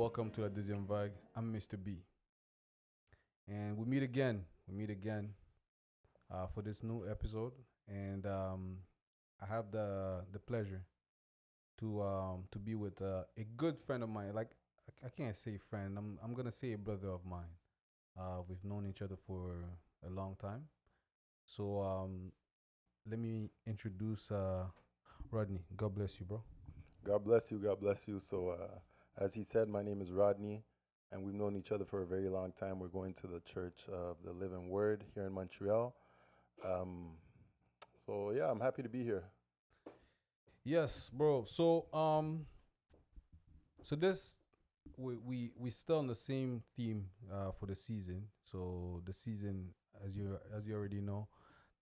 welcome to la deuxième vague. I'm Mr. B, and we meet again. For this new episode, and I have the pleasure to be with a good friend of mine. Like I can't say friend. I'm gonna say a brother of mine. We've known each other for a long time. So let me introduce Rodney. God bless you, bro. God bless you. God bless you. So, as he said, my name is Rodney, and we've known each other for a very long time. We're going to the Church of the Living Word here in Montreal. Um, so, yeah, I'm happy to be here. Yes, bro. So this we still on the same theme for the season. So the season, as you already know,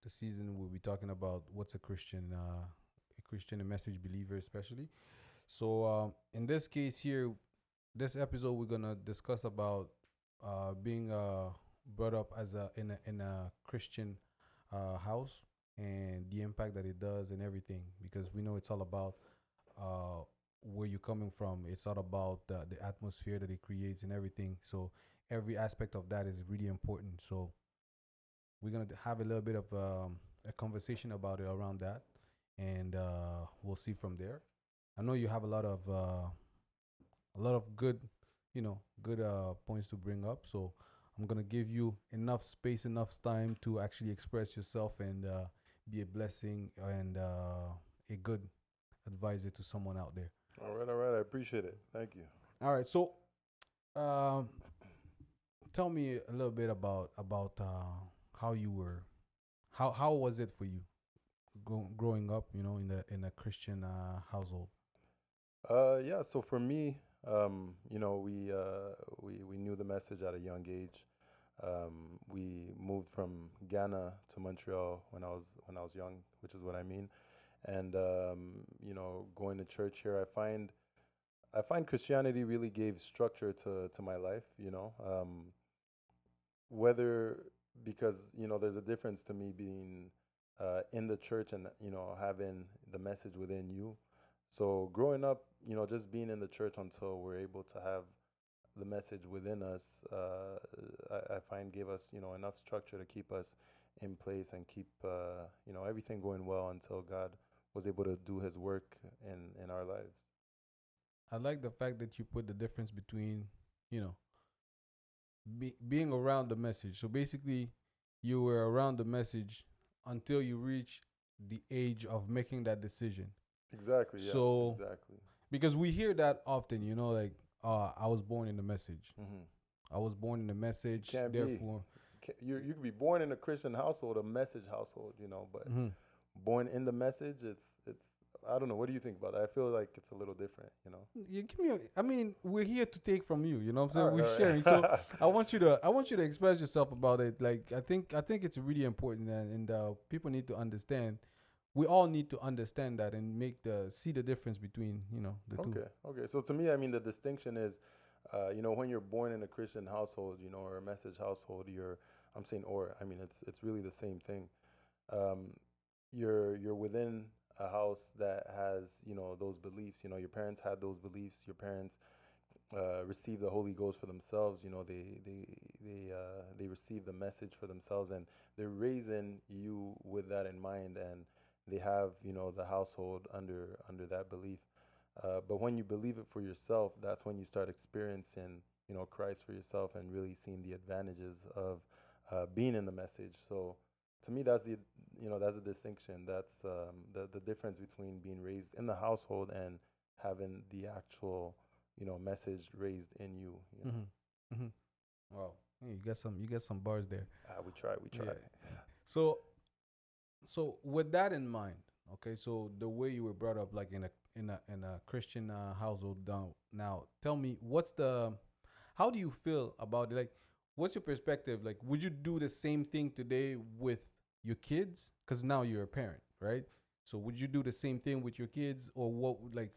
the season we'll be talking about what's a Christian, a message believer, especially. So in this case here, this episode we're gonna discuss about being brought up as a Christian house and the impact that it does and everything, because we know it's all about uh, where you're coming from. It's all about the atmosphere that it creates and everything. So every aspect of that is really important. So we're gonna have a little bit of a conversation about it around that, and we'll see from there. I know you have a lot of good, good points to bring up. So I'm gonna give you enough space, enough time to actually express yourself and be a blessing and a good advisor to someone out there. All right, all right. I appreciate it. Thank you. All right. So um, tell me a little bit about how you were. How was it for you growing up? In a Christian household. Yeah. So for me, we knew the message at a young age. We moved from Ghana to Montreal when I was young, which is what I mean. And going to church here, I find Christianity really gave structure to my life. Whether because there's a difference to me being in the church and having the message within you. So growing up, just being in the church until we're able to have the message within us, I find gave us enough structure to keep us in place and keep everything going well until God was able to do His work in our lives. I like the fact that you put the difference between, you know, being around the message. So basically, you were around the message until you reach the age of making that decision. Exactly. Yeah. So, Exactly. because we hear that often, like, I was born in the message. Hmm. I was born in the You message, can't be. therefore. You could be born in a Christian household, a message household, but Mhm. born in the message, it's. I don't know. What do you think about that? I feel like it's a little different. You give me. I mean, we're here to take from you. You know what I'm All saying? right, We're sharing. all So right. I want you to express yourself about it. Like I think it's really important, and people need to understand. We all need to understand that and see the difference between the two. Okay, okay. So to me, I mean, the distinction is, when you're born in a Christian household, or a message household, I'm saying, or I mean, it's really the same thing. Um, you're within a house that has, those beliefs. Your parents had those beliefs. Your parents receive the Holy Ghost for themselves. They receive the message for themselves, and they're raising you with that in mind, and they have the household under that belief. But when you believe it for yourself, that's when you start experiencing Christ for yourself and really seeing the advantages of being in the message. So to me, that's the distinction. That's the difference between being raised in the household and having the actual message raised in you. Mm-hmm. Mm-hmm. Wow. Hey, you got some bars there. We try, we try. Yeah. So with that in mind, okay. So the way you were brought up, like in a Christian household, now tell me how do you feel about it? Like, what's your perspective? Like, would you do the same thing today with your kids? Because now you're a parent, right? So would you do the same thing with your kids, or what? Like,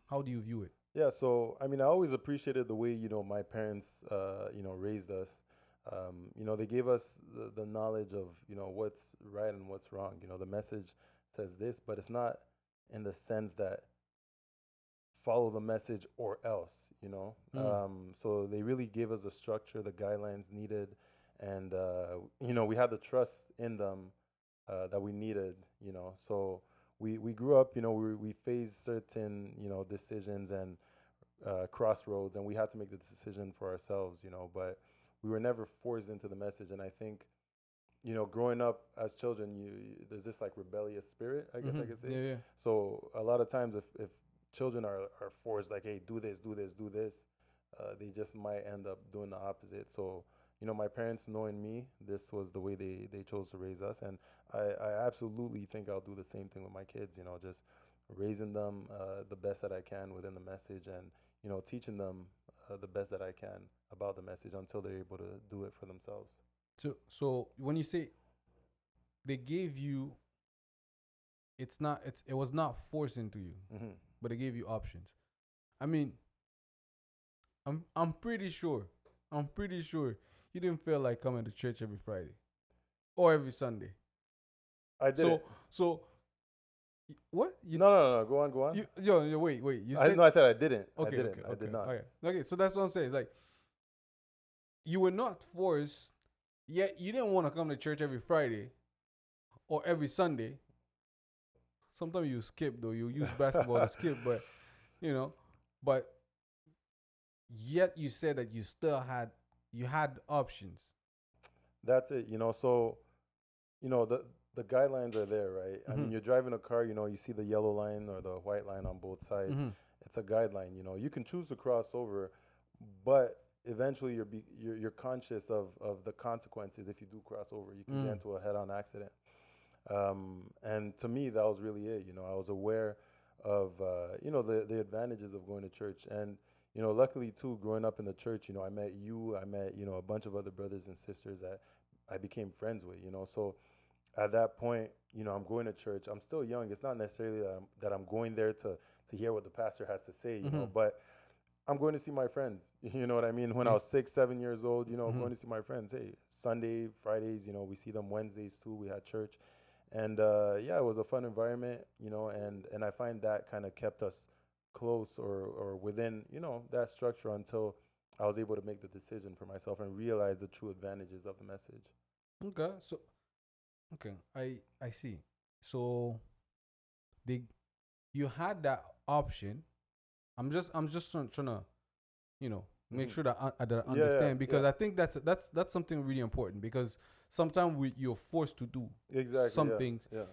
how do you view it? Yeah, so I mean, I always appreciated the way my parents raised us. They gave us the knowledge of what's right and what's wrong. The message says this, but it's not in the sense that follow the message or else, you know. So they really gave us the structure, the guidelines needed, and you know, we had the trust in them that we needed, you know. So we grew up, you know, we faced certain, you know, decisions and crossroads, and we had to make the decision for ourselves, you know. But we were never forced into the message, and I think, you know, growing up as children, there's this like rebellious spirit, I guess I could say. Yeah, yeah. So a lot of times, if children are forced, like, hey, do this, do this, do this, they just might end up doing the opposite. So, you know, my parents knowing me, this was the way they chose to raise us, and I absolutely think I'll do the same thing with my kids. You know, just raising them the best that I can within the message, and you know, teaching them the best that I can about the message until they're able to do it for themselves. So when you say they gave you, it was not forced into you, Hmm. but they gave you options. I mean, I'm pretty sure you didn't feel like coming to church every Friday or every Sunday. I didn't. So what you No. Go on, go on. yo wait you I said no, I said I didn't. I okay didn't. okay I okay did not. okay, so that's what I'm saying, like you were not forced, yet you didn't want to come to church every Friday or every Sunday. Sometimes you skip, though, you use basketball to skip, but you know, but yet you said that you had options. That's it. You know, so you know the guidelines are there, right? I mean, Mhm. you're driving a car. You know, you see the yellow line or the white line on both sides. Mhm. It's a guideline. You know, you can choose to cross over, but eventually you're conscious of the consequences if you do cross over. You can get Mm. into a head-on accident. And to me, that was really it. You know, I was aware of you know, the advantages of going to church, and you know, luckily too, growing up in the church, you know, I met you, I met, you know, a bunch of other brothers and sisters that I became friends with. You know, so at that point, you know, I'm going to church. I'm still young. It's not necessarily that I'm going there to hear what the pastor has to say. You know, Mhm. but I'm going to see my friends. You know what I mean? When I Yes. was 6, 7 years old, you know, Mhm. going to see my friends. Hey, Sunday, Fridays, you know, we see them Wednesdays too. We had church, and yeah, it was a fun environment, you know, and I find that kind of kept us close or within, you know, that structure until I was able to make the decision for myself and realize the true advantages of the message. Okay. So okay, I see. So they you had that option. I'm just trying to, you know, make Hmm. sure that that I Yeah, yeah, understand, because yeah. I think that's something really important, because sometimes you're forced to do Exactly. some Yeah, things, yeah.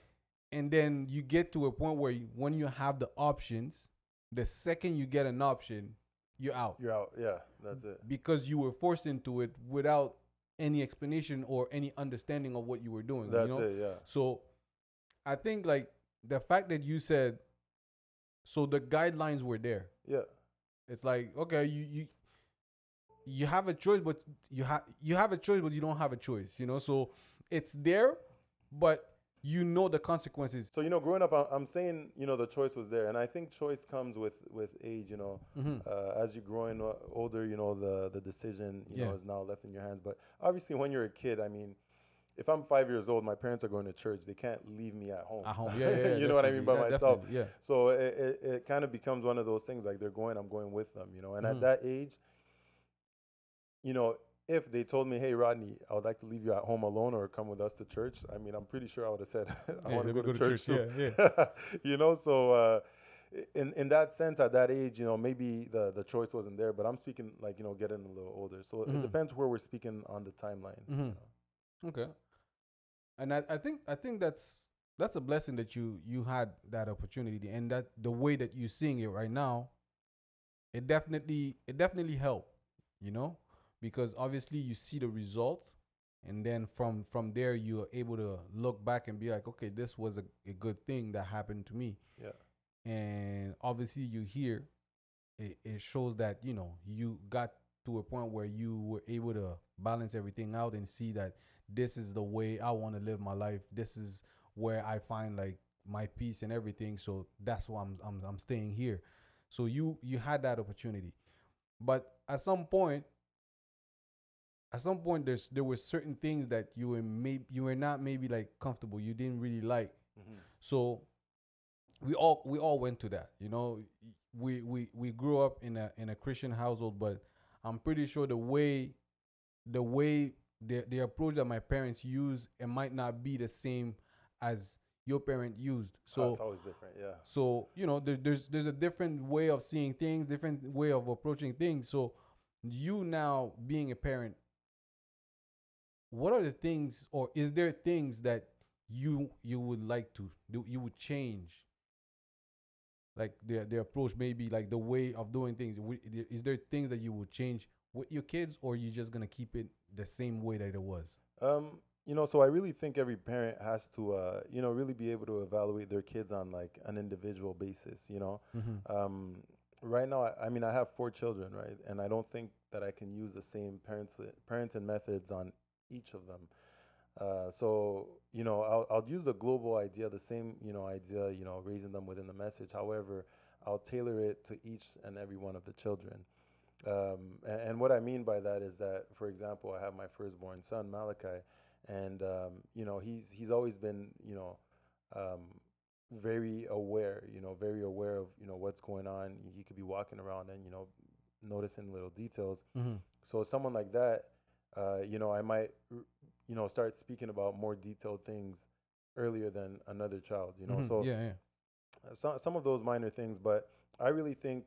and then you get to a point where when you have the options, the second you get an option, you're out, You're out. Yeah, that's it. because you were forced into it without any explanation or any understanding of what you were doing, you That's know. it. Yeah, So I think, like, the fact that you said, so the guidelines were there. yeah. It's like, okay, you have a choice, but you have a choice, but you don't have a choice, you know. So it's there, but you know the consequences. So, you know, growing up, I'm saying, you know, the choice was there, and I think choice comes with age. You know, Hmm. as you're growing older, you know, the decision, you Yeah. know, is now left in your hands. But obviously, when you're a kid, I mean, if I'm 5 years old, my parents are going to church. They can't leave me at home. At home. Yeah, yeah, yeah, You know what I mean, definitely. by That myself. definitely. Yeah. So it kind of becomes one of those things, like they're going, I'm going with them. You know, and at Hmm. that age, you know, if they told me, "Hey, Rodney, I would like to leave you at home alone or come with us to church," I mean, I'm pretty sure I would have said, "I Yeah, want to let go me to go to church church. too." Yeah, yeah. You know, so in that sense, at that age, you know, maybe the choice wasn't there. But I'm speaking like, you know, getting a little older, so it Hmm. depends where we're speaking on the timeline. Hmm. You know. Okay. And I think that's a blessing that you had that opportunity, and that the way that you're seeing it right now, it definitely helped, you know, because obviously you see the result, and then from there you're able to look back and be like, okay, this was a good thing that happened to me. Yeah. And obviously you hear it shows that, you know, you got to a point where you were able to balance everything out and see that this is the way I want to live my life, this is where I find like my peace and everything, so that's why I'm staying here. So you had that opportunity, but at some point there were certain things that you were not maybe like comfortable, you didn't really like. Hmm. So we all went to that. We grew up in a Christian household, but I'm pretty sure the way the approach that my parents use, it might not be the same as your parent used. Oh, it's So always different. Yeah. there's a different way of seeing things, different way of approaching things. So you now being a parent, what are the things, or is there things that you would like to do, you would change, like their approach, maybe like the way of doing things? Is there things that you would change with your kids, or you just gonna keep it the same way that it was? So I really think every parent has to, really be able to evaluate their kids on like an individual basis. Mm-hmm. Um, right now, I mean, I have 4 children, right? And I don't think that I can use the same parenting methods on each of them. I'll use the global idea, the same, idea, raising them within the message. However, I'll tailor it to each and every one of the children. And what I mean by that is that, for example, I have my firstborn son, Malachi, and he's always been, um, very aware of what's going on. He could be walking around and noticing little details. Mm-hmm. So someone like that, I might, start speaking about more detailed things earlier than another child. Mm-hmm. So Yeah, yeah. some of those minor things, but I really think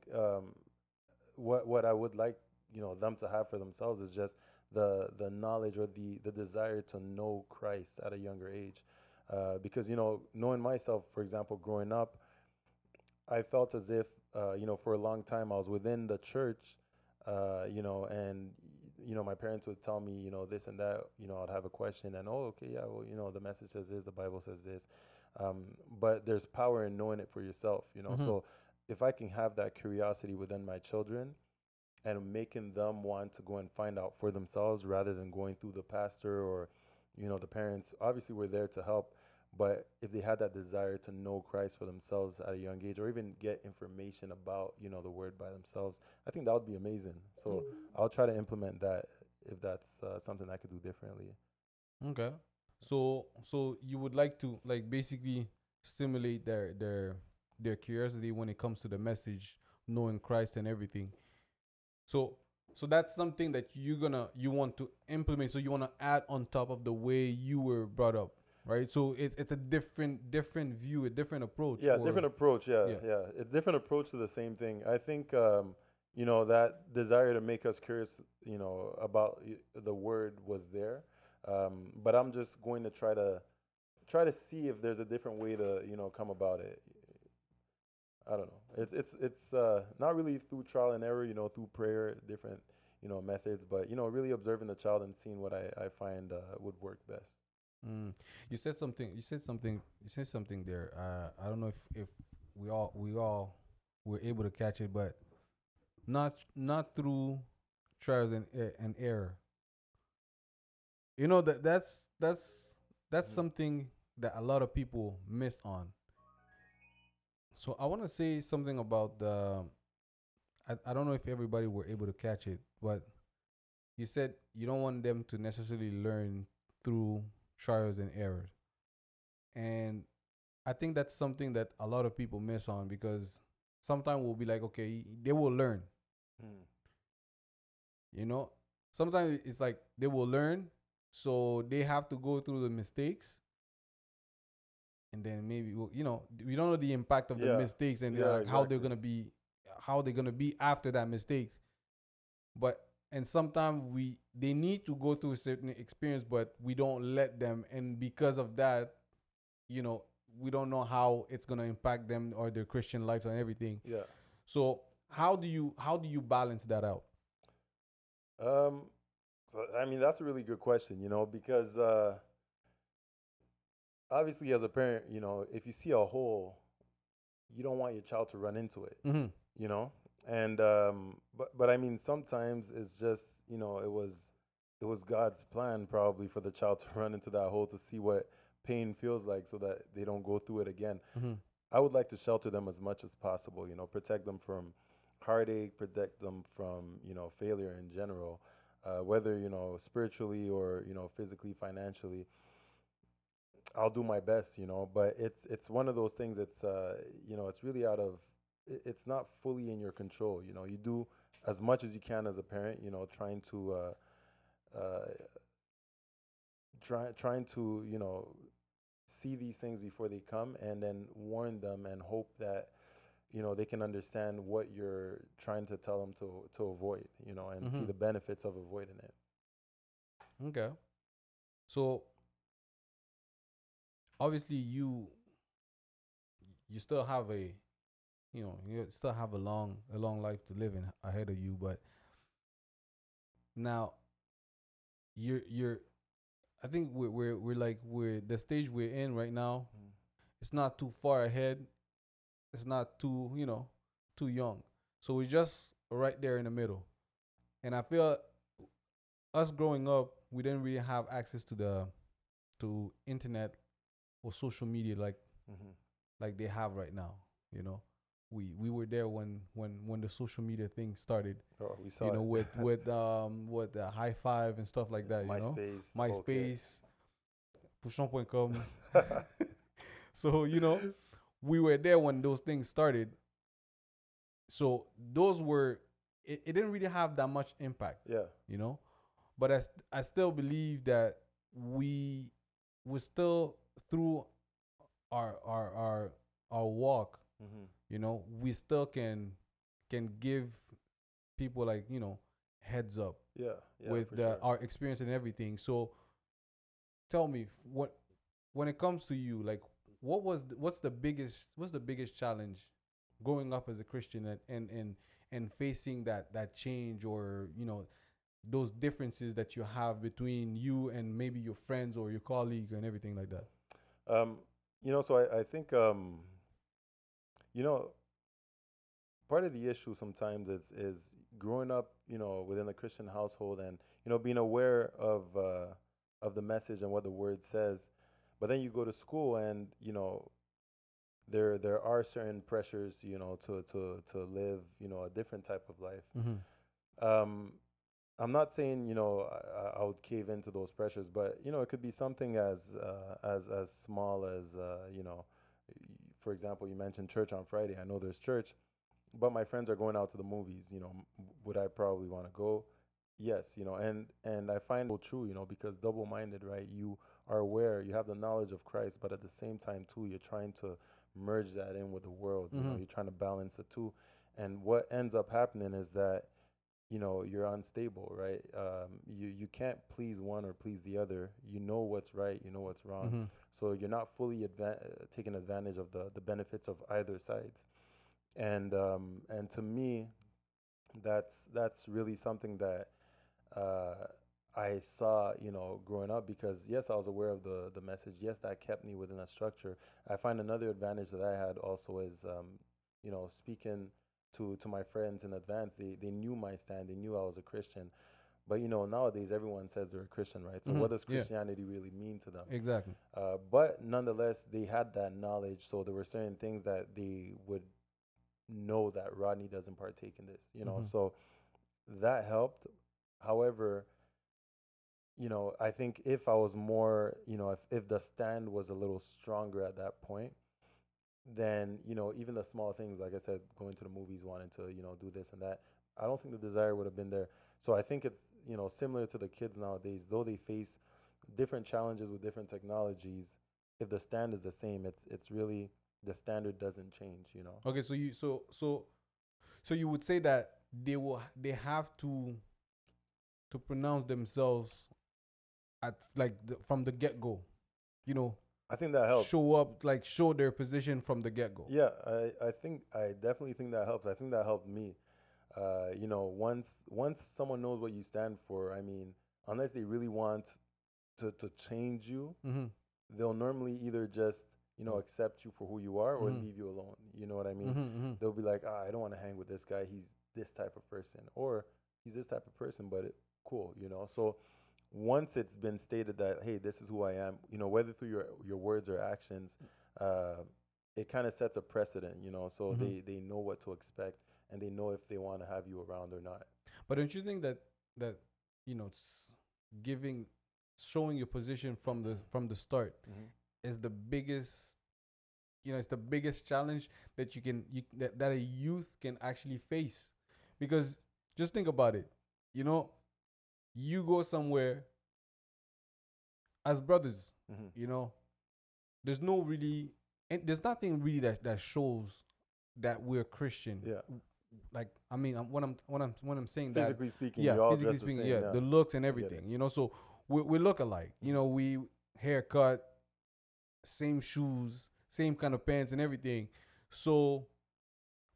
what I would like them to have for themselves is just the knowledge or the desire to know Christ at a younger age, because knowing myself, for example, growing up, I felt as if for a long time I was within the church, and my parents would tell me this and that. I'd have a question and, oh, okay, yeah, well, the message says this, the Bible says this, but there's power in knowing it for yourself. Mm-hmm. So if I can have that curiosity within my children and making them want to go and find out for themselves rather than going through the pastor or the parents, obviously we're there to help, but if they had that desire to know Christ for themselves at a young age, or even get information about the word by themselves, I think that would be amazing. So I'll try to implement that if that's something I could do differently. Okay. So you would like to, like, basically stimulate their curiosity when it comes to the message, knowing Christ and everything. So so that's something that you want to implement. So you want to add on top of the way you were brought up, right? So it's a different view, a different approach, Yeah, or different approach. Yeah, yeah. yeah, a different approach to the same thing. I think that desire to make us curious, about the word was there, but I'm just going to try to see if there's a different way to come about it. I don't know. It's not really through trial and error, through prayer, different methods, but really observing the child and seeing what I find would work best. Mm. You said something there. I don't know if we all were able to catch it, but not through trials and error. That's Hmm. something that a lot of people miss on. So I want to say something about the. I don't know if everybody were able to catch it, but you said you don't want them to necessarily learn through trials and errors, and I think that's something that a lot of people miss on, because sometimes we'll be like, okay, they will learn, Mm. you know. Sometimes it's like they will learn, so they have to go through the mistakes, and then maybe we don't know the impact of the Yeah, mistakes, and yeah, like exactly. how they're gonna be after that mistakes. But and sometimes they need to go through a certain experience, but we don't let them, and because of that, you know, we don't know how it's gonna impact them or their Christian lives and everything. Yeah. So how do you balance that out? Um, so, I mean, that's a really good question, because obviously as a parent, if you see a hole, you don't want your child to run into it, Mm-hmm. you know? And but I mean, sometimes it's just, it was God's plan probably for the child to run into that hole to see what pain feels like so that they don't go through it again. Mm-hmm. I would like to shelter them as much as possible, protect them from heartache, protect them from, failure in general, whether, spiritually or, physically, financially. I'll do my best, but it's one of those things. It's really out of it's not fully in your control. You do as much as you can as a parent, trying to uh, trying to see these things before they come, and then warn them and hope that they can understand what you're trying to tell them to avoid, and see Mm-hmm. the benefits of avoiding it. Okay. So obviously you still have you still have a long life to live in ahead of you, but now you're I think we're like we're the stage we're in right now. Mm. It's not too far ahead. It's not too too young. So we're just right there in the middle. And I feel us growing up, we didn't really have access to the to internet or social media Hmm. like they have right now. You know, we were there when the social media thing started. Oh, we saw it. With the high five and stuff like that. MySpace, okay. MySpace, Pouchon.com. So we were there when those things started. So those were it didn't really have that much impact, Yeah. you know. But I still believe that we we still through our walk, Hmm. we still can give people like heads up Yeah. Yeah, with for sure. our experience and everything. So tell me what when it comes to you, like what's the biggest challenge growing up as a Christian and facing that change, or those differences that you have between you and maybe your friends or your colleague and everything like that. Um, so I think, you know, part of the issue sometimes is growing up, within a Christian household, and being aware of the message and what the word says. But then you go to school, and there are certain pressures, to live, a different type of life. Mm-hmm. Um, I'm not saying I would cave into those pressures, but it could be something as small as for example, you mentioned church on Friday. I know there's church, but my friends are going out to the movies. Would I probably want to go? Yes, and I find it true, because double-minded, right? You are aware, you have the knowledge of Christ, but at the same time too, you're trying to merge that in with the world. Mm-hmm. You're trying to balance the two, and what ends up happening is that you're unstable, right? You can't please one or please the other. You know what's right, you know what's wrong, Mm-hmm. so you're not fully taking advantage of the benefits of either sides. And to me, that's really something that uh, I saw, growing up, because yes, I was aware of the message. Yes, that kept me within a structure. I find another advantage that I had also is, speaking to my friends in advance. They knew my stand. They knew I was a Christian. But nowadays everyone says they're a Christian, right? So Mm-hmm. what does Yeah, Christianity really mean to them? exactly. But nonetheless, they had that knowledge. So there were certain things that they would know that Rodney doesn't partake in this. Mm-hmm. So that helped. However, I think if I was more, if the stand was a little stronger at that point, then, even the small things, like I said, going to the movies, wanting to, do this and that, I don't think the desire would have been there. So I think it's, similar to the kids nowadays, though they face different challenges with different technologies, if the stand is the same, it's really, the standard doesn't change. Okay, so you would say that they have to pronounce themselves at like from the get go, you know, I think that helps. show their position from the get go. Yeah, I definitely think that helps. I think that helped me. Once someone knows what you stand for, I mean, unless they really want to change you, Mm-hmm. they'll normally either just accept you for who you are, or Mm-hmm. leave you alone. You know what I mean? Mm-hmm. Mm-hmm. They'll be like, I don't want to hang with this guy. He's this type of person, or he's this type of person, but cool. So once it's been stated that, hey, this is who I am, whether through your words or actions, uh, it kind of sets a precedent. So Mm-hmm. they know what to expect, and they know if they want to have you around or not. But don't you think that you know s- giving showing your position from the start, Hmm. is the biggest, it's the biggest challenge that that a youth can actually face. Because just think about it. You know, you go somewhere as brothers, Hmm. you know, there's no really, and there's nothing really that shows that we're Christian. Yeah. Like, I mean, when I'm saying that, Physically speaking, yeah, you all physically dress the speaking, same. yeah, Yeah. the looks and I get it. everything, so we look alike. Hmm. We haircut, same shoes, same kind of pants and everything. So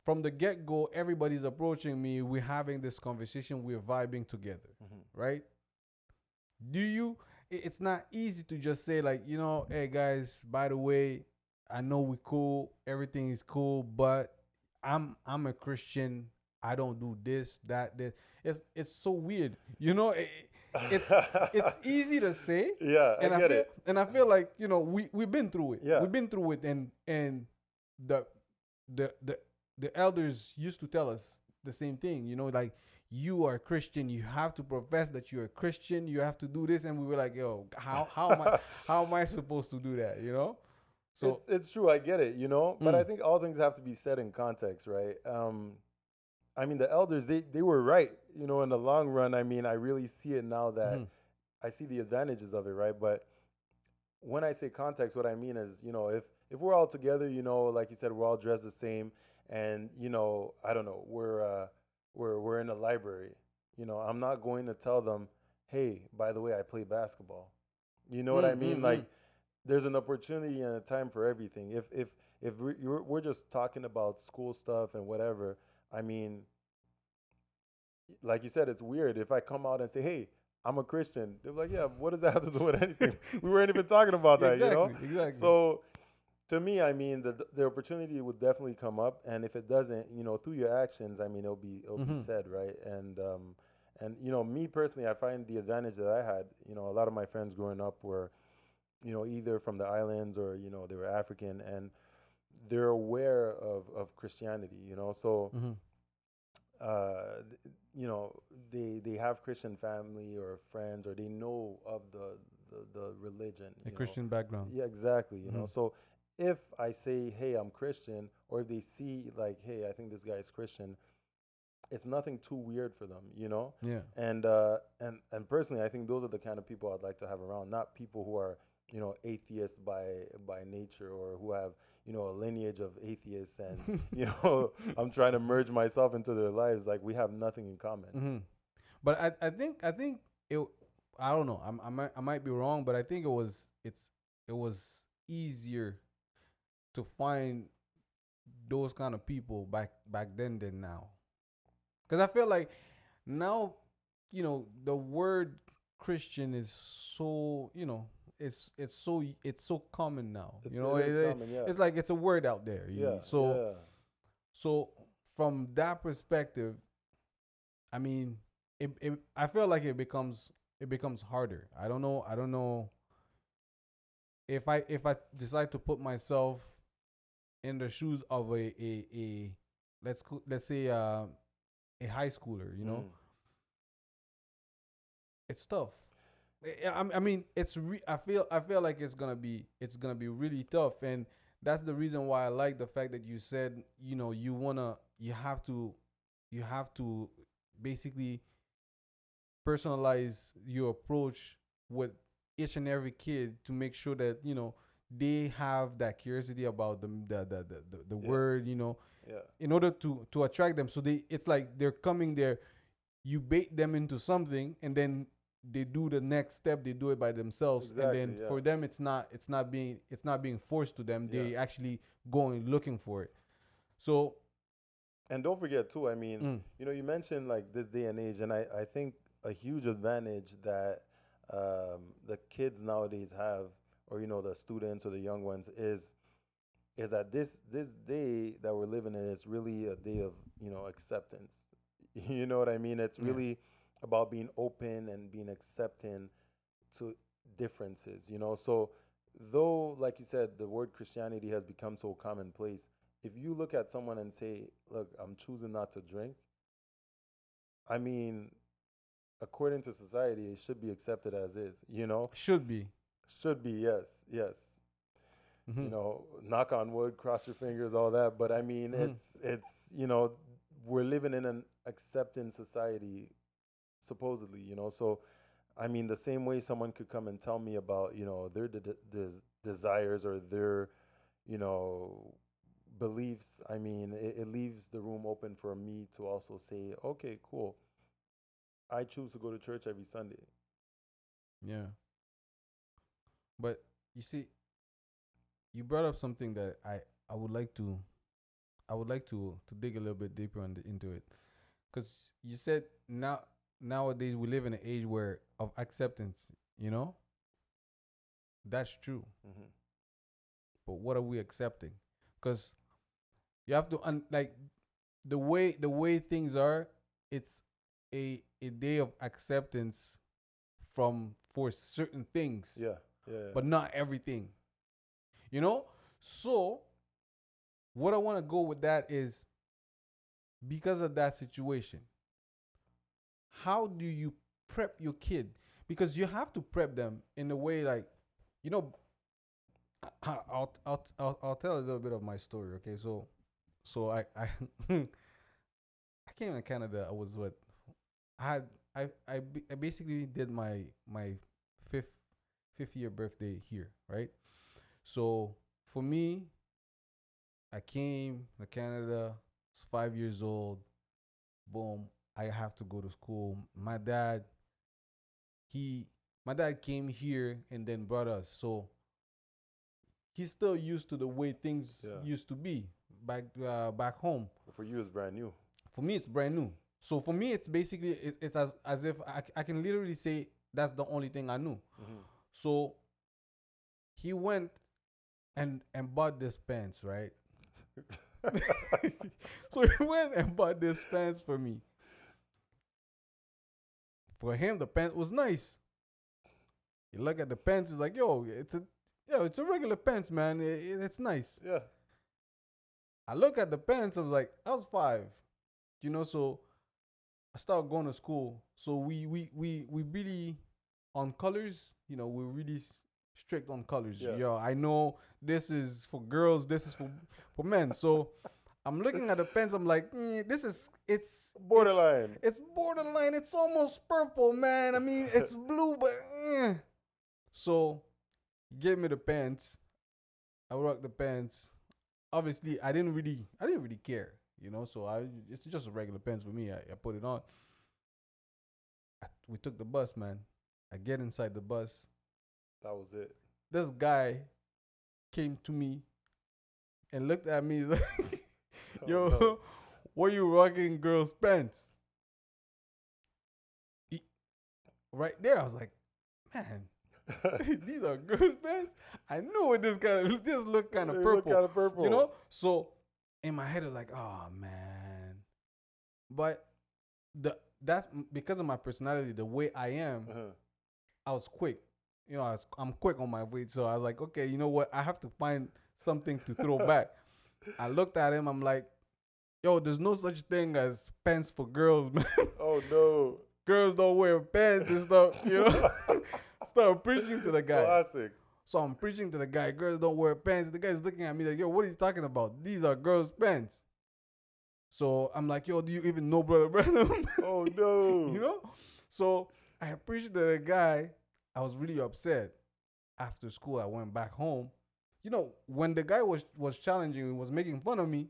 from the get go, everybody's approaching me. We're having this conversation. We're vibing together, Hmm. right? Do you? It's not easy to just say like, hey guys, by the way, I know we cool, everything is cool, but I'm a Christian. I don't do this, that, this. It's so weird, it's it's easy to say, Yeah, I and I get feel it. and I feel like we've been through it. Yeah. We've been through it, and the the the the elders used to tell us the same thing. Like, you are a Christian, you have to profess that you're a Christian, you have to do this, and we were like, yo, how am I supposed to do that? It's So, it's true. I get it. But I mm, think all things have to be said in context, right? I mean, the elders they were right. In the long run, I mean, I really see it now that mhm, I see the advantages of it, right? But when I say context, what I mean is, if we're all together, like you said, we're all dressed the same, and I don't know, we're in a library. I'm not going to tell them, hey, by the way, I play basketball. You know what mm, I mean? mm, Like, mm. there's an opportunity and a time for everything. If we're just talking about school stuff and whatever, I mean, like you said, it's weird if I come out and say, "Hey, I'm a Christian." They're like, "Yeah, what does that have to do with anything? We weren't even talking about Yeah, that." exactly, exactly. So to me, I mean, the opportunity would definitely come up, and if it doesn't, through your actions, I mean, it'll be Hmm. said, right? And me personally, I find the advantage that I had. A lot of my friends growing up were, either from the islands or they were African, and they're aware of Christianity. So Hmm. uh, they have Christian family or friends, or they know of the religion. A Christian background. Yeah, exactly. Hmm. So if I say, hey, I'm Christian, or if they see like, hey, I think this guy is Christian, it's nothing too weird for them. Yeah. And personally, I think those are the kind of people I'd like to have around, not people who are atheists by nature, or who have a lineage of atheists, and I'm trying to merge myself into their lives. Like, we have nothing in common. Hmm. But I think it. I don't know. I might be wrong, but I think it was easier to find those kind of people back then than now. Because I feel like now, the word Christian is so, it's so common now. It is common, yeah. It's like it's a word out there. Yeah, So yeah. so from that perspective, I mean, I feel like it becomes harder. I don't know if I decide to put myself in the shoes of a let's say a high schooler. Mm. It's tough. I mean, I feel like it's gonna be really tough, and that's the reason why I like the fact that you said, you have to basically personalize your approach with each and every kid to make sure that they have that curiosity about the Yeah, word, yeah. in order to attract them. So it's like they're coming there, you bait them into something, and then they do the next step, they do it by themselves, and Exactly, then yeah. for them it's not being forced to them, Yeah. they actually going looking for it. So And don't forget too, I mean, mm, you mentioned like this day and age, and I think a huge advantage that the kids nowadays have, or the students or the young ones, is that this day that we're living in is really a day of acceptance. You know what I mean? It's yeah. really about being open and being accepting to differences. So though, like you said, the word Christianity has become so commonplace, if you look at someone and say, look, I'm choosing not to drink, I mean, according to society, it should be accepted as is. Should be. Should be, yes, yes. You know, knock on wood, cross your fingers, all that. But I mean, it's you know, we're living in an accepting society, supposedly. You know, so I mean, the same way someone could come and tell me about, you know, their desires or their, you know, beliefs. I mean, it leaves the room open for me to also say, okay, cool. I choose to go to church every Sunday. Yeah. But you see, you brought up something that I would like to dig a little bit deeper into it, because you said nowadays we live in an age where of acceptance. You know, that's true. Hmm. But what are we accepting? Because you have to like the way things are. It's a day of acceptance from for certain things, Yeah, yeah, but not everything. You know, so what I want to go with that is because of that situation. How do you prep your kid? Because you have to prep them in a way like, you know, I'll tell a little bit of my story. Okay, so I I came to Canada. I was what I had I basically did my fifth fifth year birthday here, right? So for me, I came to Canada. I was 5 years old. Boom, I have to go to school. He my dad came here and then brought us. So he's still used to the way things yeah. used to be back home. For you, it's brand new. For me, it's brand new. So for me, it's basically it's as if I can literally say that's the only thing I knew. Hmm. So he went and bought this pants, right? So he went and bought this pants for me. For him, the pants was nice. You look at the pants, it's like, it's a regular pants, man. It's nice. Yeah. I look at the pants, I was like, I was 5, so I started going to school. So we really on colors, we're really strict on colors. Yeah. Yo, I know this is for girls, this is for men. So I'm looking at the pants, I'm like, this is Borderline. It's borderline. It's almost purple, man. I mean, it's blue, but so he gave me the pants. I rocked the pants. Obviously, I didn't really care, So it's just a regular pants for me. I put it on. We took the bus, man. I get inside the bus. That was it. This guy came to me and looked at me. He's like, Oh, "Yo, no. why you rocking girls' pants?" He, right there, I was like, "Man, these are girls' pants." I knew it. This looked kind of They purple. look kind of purple. So in my head, I was like, "Oh man," but that's because of my personality, the way I am. Uh-huh. I was quick. I'm quick on my feet. So I was like, okay, you know what? I have to find something to throw back. I looked at him. I'm like, yo, there's no such thing as pants for girls, man. Oh no. Girls don't wear pants and stuff. Start preaching to the guy. Classic. So I'm preaching to the guy. Girls don't wear pants. The guy's looking at me like, yo, what are you talking about? These are girls' pants. So I'm like, yo, do you even know Brother Branham? Oh no. So I preached to the guy. I was really upset. After school, I went back home. When the guy was challenging me, was making fun of me,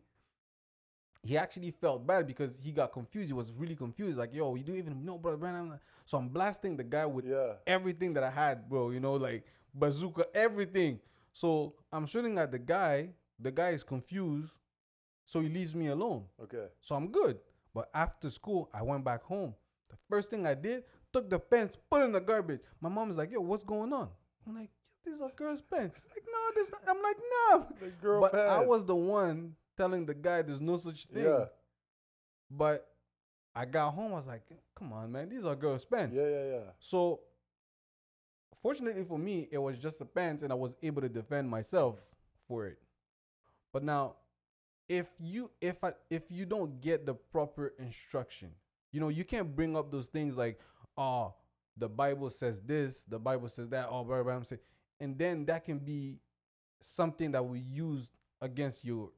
he actually felt bad because he got confused. He was really confused. Like, yo, you don't even know Brother Branham. So I'm blasting the guy with everything that I had, bro. Like bazooka, everything. So I'm shooting at the guy. The guy is confused. So he leaves me alone. Okay. So I'm good. But after school, I went back home. The first thing I did, took the pants, put it in the garbage. My mom is like, yo, what's going on? I'm like, these are girls' pants. Like, no, this. I'm like, no. The girl But pants. I was the one telling the guy there's no such thing. Yeah. But I got home, I was like, come on, man, these are girls' pants. Yeah. So fortunately for me, it was just the pants, and I was able to defend myself for it. But now, if you don't get the proper instruction, you can't bring up those things like, oh, the Bible says this, the Bible says that, oh, blah, blah, blah, and then that can be something that we use against your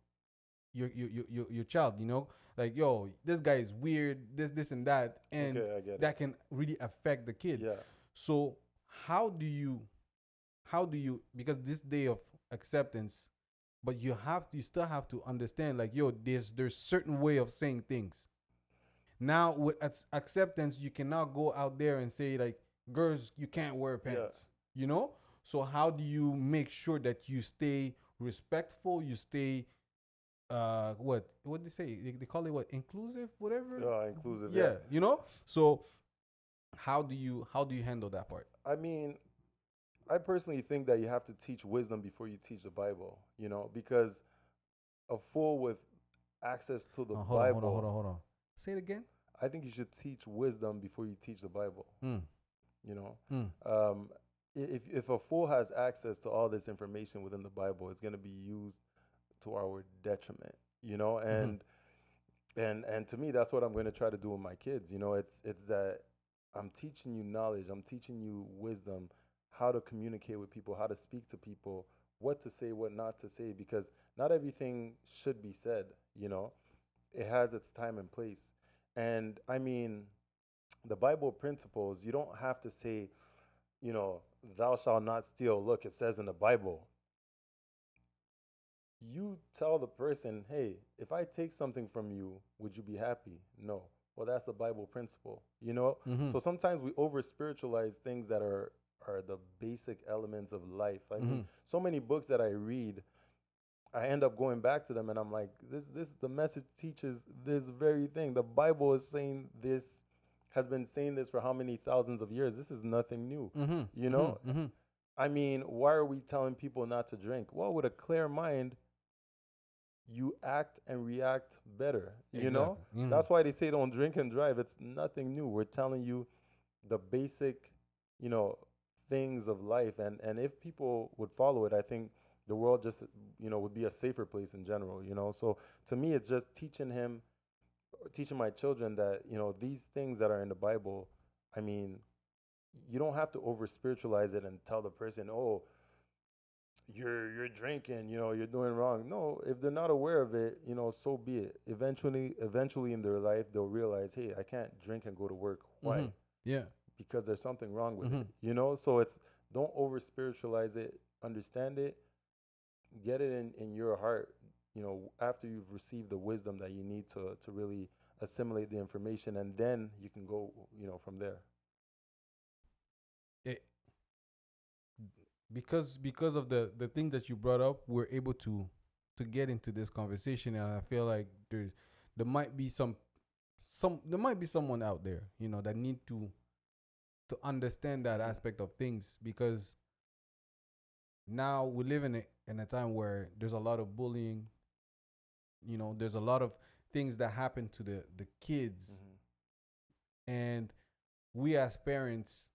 child, you know, like, yo, this guy is weird, this and that, and Okay, I get it. that can really affect the kid. Yeah. So how do you because this day of acceptance, but you still have to understand, like, yo, there's certain way of saying things. Now with acceptance, you cannot go out there and say, like, girls, you can't wear Yeah. pants, you know. So how do you make sure that you stay respectful, you stay what they say, they call it what, inclusive, whatever. Inclusive. Yeah. Yeah, you know. So how do you handle that part? I mean, I personally think that you have to teach wisdom before you teach the Bible, because a fool with access to the Hold on, hold on, hold Bible, on, hold on. Say it again. I think you should teach wisdom before you teach the Bible, Mm, you know. mm, Um, if a fool has access to all this information within the Bible, it's going to be used to our detriment, mm-hmm, and to me, that's what I'm going to try to do with my kids. It's that I'm teaching you knowledge, I'm teaching you wisdom, how to communicate with people, how to speak to people, what to say, what not to say, because not everything should be said. It has its time and place. And I mean, the Bible principles, you don't have to say, you know, thou shalt not steal. Look, it says in the Bible. You tell the person, hey, if I take something from you, would you be happy? No. Well, that's a Bible principle, mm-hmm, So sometimes we over spiritualize things that are the basic elements of life. I mm-hmm. mean, so many books that I read, I end up going back to them and I'm like, this the message teaches this very thing. The Bible is saying this, has been saying this for how many thousands of years. This is nothing new. Mm-hmm. You Mm-hmm. know? Mm-hmm. I mean, why are we telling people not to drink? Well, with a clear mind, you act and react better. Exactly. Mm-hmm. That's why they say don't drink and drive. It's nothing new. We're telling you the basic, you know, things of life. And if people would follow it, I think the world just, would be a safer place in general. So to me, it's just teaching my children that, these things that are in the Bible, I mean, you don't have to over spiritualize it and tell the person, oh, you're drinking, you're doing wrong. No, if they're not aware of it, so be it. Eventually in their life, they'll realize, hey, I can't drink and go to work. Why? Mm-hmm. Yeah. Because there's something wrong with Mm-hmm. it. So it's, don't over spiritualize it. Understand it. Get it in your heart. After you've received the wisdom that you need to really assimilate the information, and then you can go, from there. It, because of the thing that you brought up, we're able to get into this conversation, and I feel like there might be there might be someone out there, that need to understand that Hmm. aspect of things, because now we live in a time where there's a lot of bullying, there's a lot of things that happen to the kids, Hmm. and we as parents,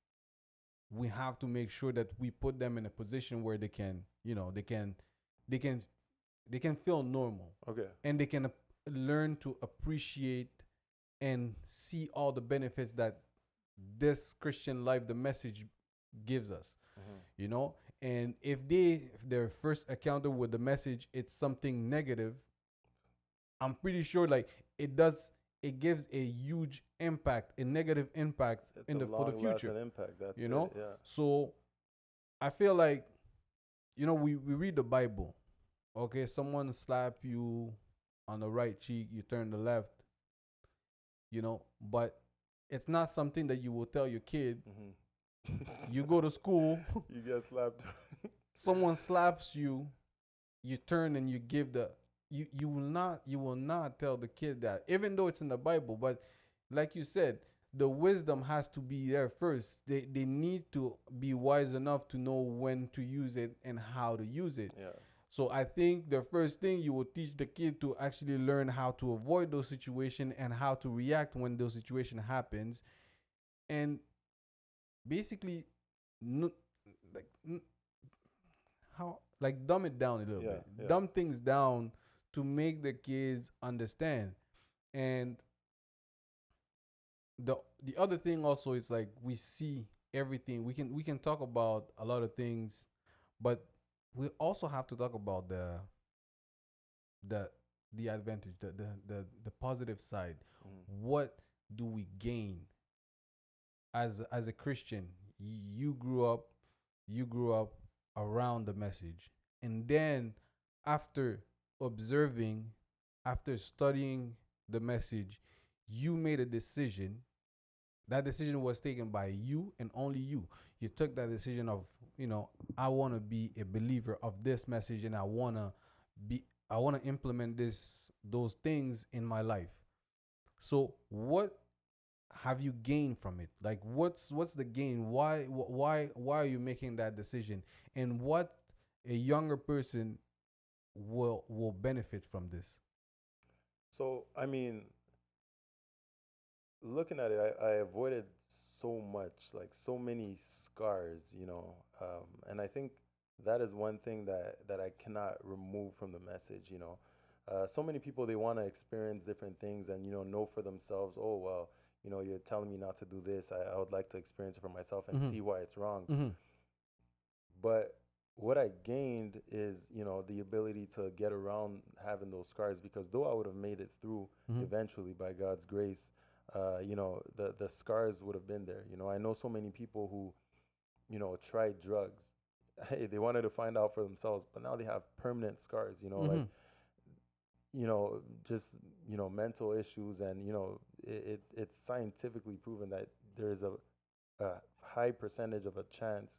we have to make sure that we put them in a position where they can, they can they can feel normal, Okay. and they can learn to appreciate and see all the benefits that this Christian life, the message, gives us, Hmm. you know. And if their first encounter with the message, it's something negative, I'm pretty sure, like, it gives a huge impact, a negative impact It's in a the for the long future, lasting impact. That's you it. know. Yeah. So I feel like, we read the Bible. Okay, someone slap you on the right cheek, you turn the left, but it's not something that you will tell your kid. Hmm. You go to school, You get slapped. someone slaps you, you turn and you give the you will not tell the kid that, even though it's in the Bible. But like you said, the wisdom has to be there first. They need to be wise enough to know when to use it and how to use it. Yeah. So I think the first thing you will teach the kid to actually learn how to avoid those situations and how to react when those situation happens, and basically, no, like, how, like, dumb it down a little Yeah. bit, Yeah. dumb things down to make the kids understand. And the other thing also is, like, we see everything. We can talk about a lot of things, but we also have to talk about the the advantage, the positive side. Mm-hmm. What do we gain as a Christian? You grew up, you grew up around the message, and then after observing, after studying the message, you made a decision. That decision was taken by you and only you. You took that decision of, I want to be a believer of this message, and be I want to implement those things in my life. So what have you gained from it? Like, what's the gain? Why are you making that decision? And what a younger person will benefit from this? So, I mean, looking at it, I avoided so much, like so many scars, and I think that is one thing that I cannot remove from the message. So many people, they want to experience different things and know for themselves. Oh well, you're telling me not to do this. I would like to experience it for myself and Mm-hmm. see why it's wrong. Mm-hmm. But what I gained is, the ability to get around having those scars because though I would have made it through Mm-hmm. eventually by God's grace, the scars would have been there. I know so many people who, tried drugs. Hey, they wanted to find out for themselves, but now they have permanent scars, like, Mm-hmm. just, mental issues. And, it's scientifically proven that there is a high percentage of a chance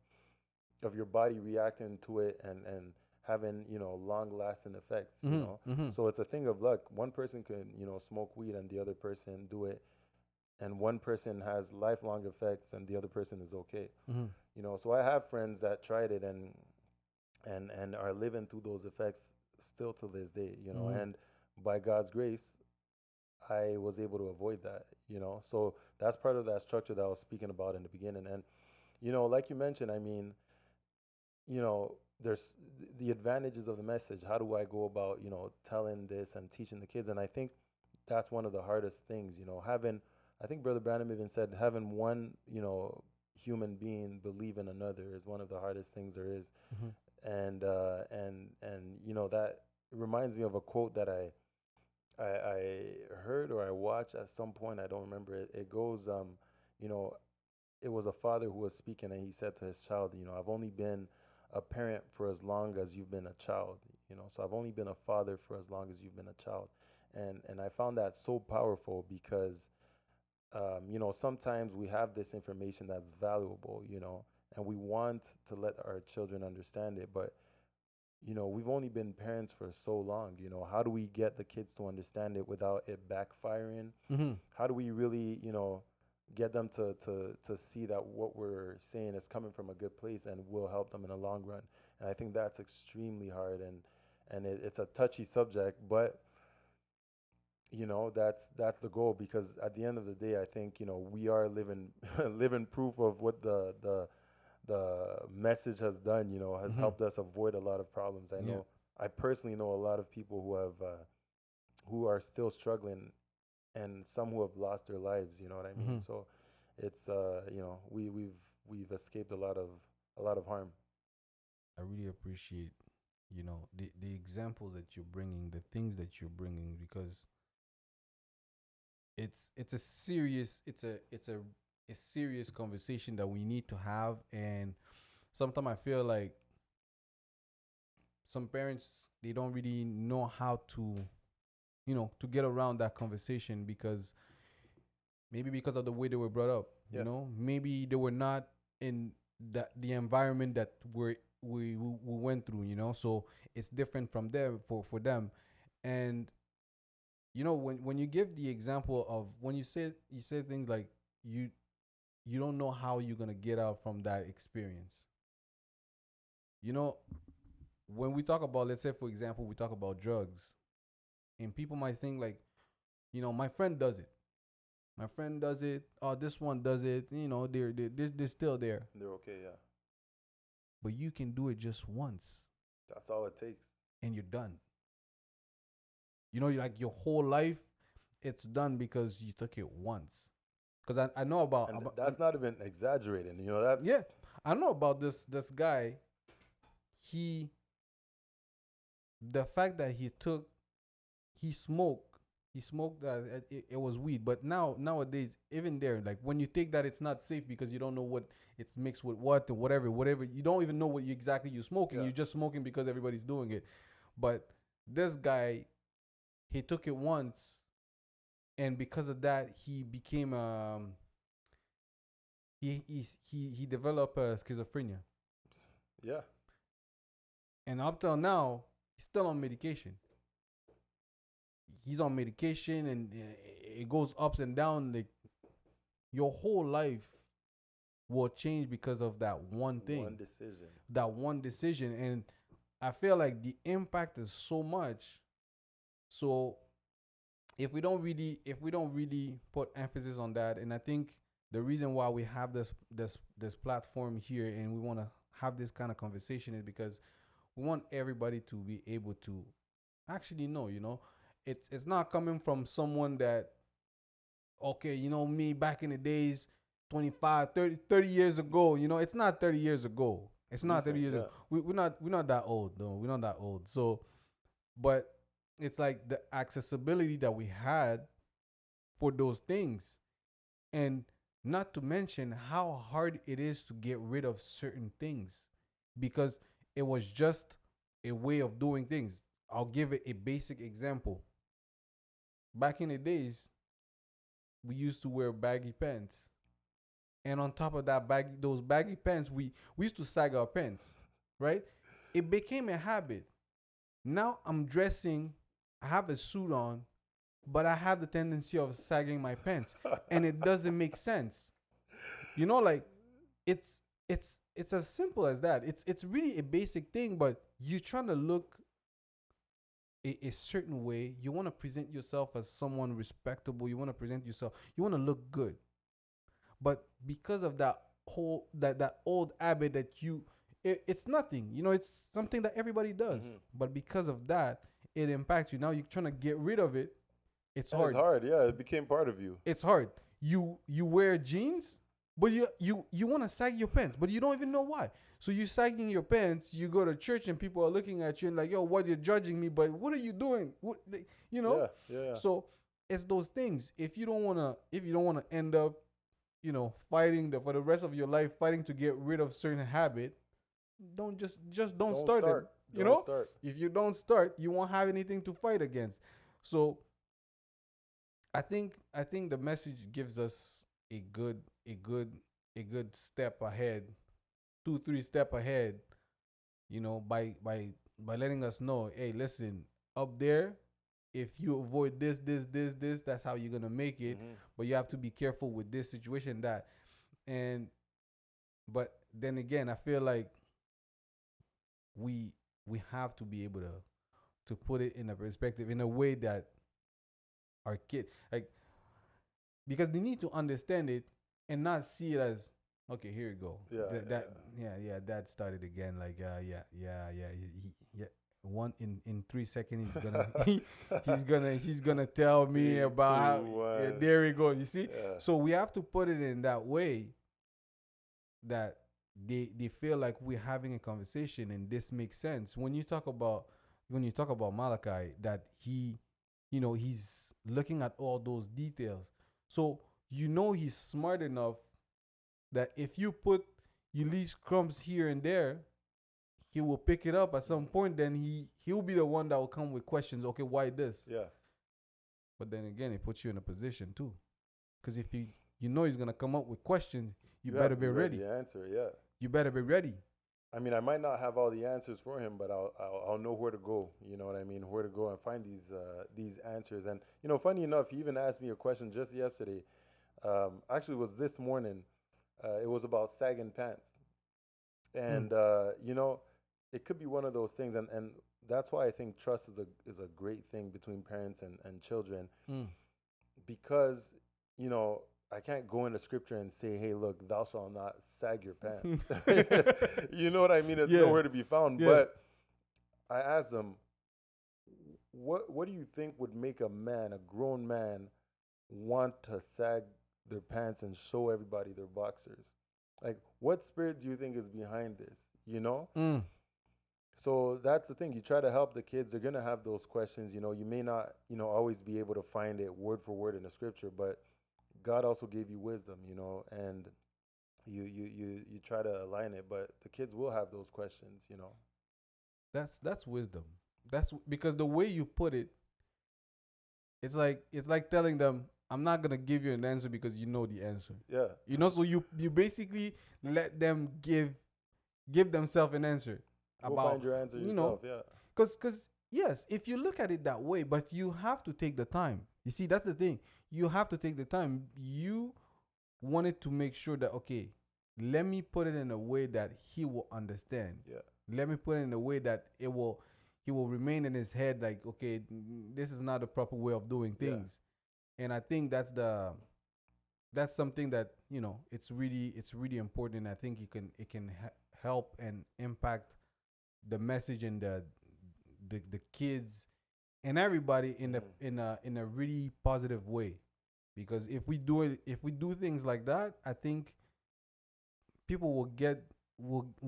of your body reacting to it and having long lasting effects. Mm-hmm. Mm-hmm. So it's a thing of luck. One person can smoke weed and the other person do it, and one person has lifelong effects and the other person is okay. Mm-hmm. So I have friends that tried it and are living through those effects still to this day. Mm-hmm. And by God's grace, I was able to avoid that. So that's part of that structure that I was speaking about in the beginning. And like you mentioned, I mean, there's the advantages of the message. How do I go about, telling this and teaching the kids? And I think that's one of the hardest things, having, I think Brother Branham even said, having one, human being believe in another is one of the hardest things there is. Mm-hmm. And that reminds me of a quote that I heard or I watched at some point. I don't remember it. It goes, you know, it was a father who was speaking, and he said to his child, I've only been a parent for as long as you've been a child, so I've only been a father for as long as you've been a child. And I found that so powerful because, sometimes we have this information that's valuable, and we want to let our children understand it, but we've only been parents for so long. How do we get the kids to understand it without it backfiring? Mm-hmm. How do we really, get them to see that what we're saying is coming from a good place and will help them in the long run? And I think that's extremely hard, and it's a touchy subject, but that's the goal because at the end of the day, I think we are living living proof of what the message has done, has Mm-hmm. helped us avoid a lot of problems. Yeah. I personally know a lot of people who are still struggling and some who have lost their lives, you know what I mean? Mm-hmm. So it's, we've escaped a lot of harm. I really appreciate, the examples that you're bringing, the things that you're bringing, because it's a serious a serious conversation that we need to have. And sometimes I feel like some parents, they don't really know how to, to get around that conversation, because maybe because of the way they were brought up, Yeah. maybe they were not in the environment that we went through, so it's different from them, for them. And when you give the example of, when you say things like, you you don't know how you're going to get out from that experience. you know when we talk about, let's say for example, we talk about drugs, and people might think like, my friend does it, oh, this one does it, they're still there. They're okay. Yeah. But you can do it just once, That's all it takes. and you're done. Like your whole life, it's done because you took it once. Because I know And about that's not even exaggerating. That's, yeah, I know about this guy. He the fact that he smoked, he smoked that it was weed. But nowadays, even there, like when you take that, it's not safe because you don't know what it's mixed with what or whatever. You don't even know what you exactly you're smoking. Yeah. You're just smoking because everybody's doing it. But this guy, he took it once, and because of that, he became he developed schizophrenia, Yeah. and up till now, he's still on medication. He's on medication, and it goes ups and down. Like your whole life will change because of that one thing, One decision. that one decision, and I feel like the impact is so much. So if we don't really put emphasis on that, and I think the reason why we have this platform here and we want to have this kind of conversation is because we want everybody to be able to actually know, it's not coming from someone that, okay, me back in the days, 25, 30 years ago, it's not 30 years ago. It's not 30 Recent, years ago. yeah. We're not that old, though. We're not that old. So, but it's like the accessibility that we had for those things, and not to mention how hard it is to get rid of certain things because it was just a way of doing things. I'll give it a basic example. Back in the days, we used to wear baggy pants, and on top of that those baggy pants, we used to sag our pants, right? It became a habit. Now I'm dressing, I have a suit on, but I have the tendency of sagging my pants, and it doesn't make sense. Like it's it's as simple as that. It's really a basic thing, but you're trying to look a certain way. You want to present yourself as someone respectable. You want to present yourself. You want to look good, but because of that whole that old habit that it's nothing. It's something that everybody does, Hmm. but because of that, it impacts you. Now you're trying to get rid of it. It's And it's hard. hard. Yeah, it became part of you. It's hard. You wear jeans, but you want to sag your pants, but you don't even know why. So you sagging your pants. You go to church and people are looking at you and like, yo, what, you're judging me? But what are you doing? Yeah, yeah, yeah. So it's those things. If you don't wanna end up, fighting for the rest of your life, fighting to get rid of certain habit, don't just don't Don't start it. start. Don't start. If you don't start, you won't have anything to fight against. So I think the message gives us a good a good a good step ahead, 2 3 step ahead, by letting us know, hey, listen, up there, if you avoid this, that's how you're gonna make it. Hmm. But you have to be careful with this situation, that, and but then again, I feel like we we have to be able to put it in a perspective in a way that our kid, like, because they need to understand it and not see it as, okay, here you go. Yeah, That, yeah, that yeah, that started again. Like, yeah. Yeah. In 3 seconds, he's gonna he's gonna tell me Three, about how. two, Yeah, one. there we go. You see, Yeah. so we have to put it in that way that they feel like we're having a conversation and this makes sense. When you talk about Malachi, that he's looking at all those details. So he's smart enough that if you leave crumbs here and there, he will pick it up at some Hmm. point. Then he'll be the one that will come with questions. Okay, why this? Yeah. But then again, it puts you in a position too, because if he's gonna come up with questions, you You have better to be be ready ready. to answer. Yeah. You better be ready. I mean, I might not have all the answers for him, but I'll know where to go. You know what I mean? Where to go and find these answers. And funny enough, he even asked me a question just yesterday. Actually, it was this morning. It was about sagging pants, Mm, and it could be one of those things. And that's why I think trust is a great thing between parents and children, mm. because you know I can't go into scripture and say, "Hey, look, thou shalt not sag your pants." You know what I mean? It's Yeah, nowhere to be found. yeah. But I asked them, "What do you think would make a grown man, want to sag their pants and show everybody their boxers? Like, what spirit do you think is behind this? You know?" Mm, So that's the thing. You try to help the kids. They're gonna have those questions. You may not, always be able to find it word for word in the scripture, but God also gave you wisdom, and you try to align it. But the kids will have those questions. That's wisdom. That's because the way you put it, it's like telling them, I'm not gonna give you an answer because you know the answer. Yeah. So you basically let them give themselves an answer Go about find your answer you know yourself. Yeah. because yes, if you look at it that way, but you have to take the time. You see, that's the thing. You have to take the time. You wanted to make sure that, okay, let me put it in a way that he will understand. Yeah. Let me put it in a way that he will remain in his head like, okay, this is not the proper way of doing Yeah. things. And I think that's something that, it's really important. I think it can help and impact the message and the kids and everybody in a really positive way. Because if we do things like that, I think people will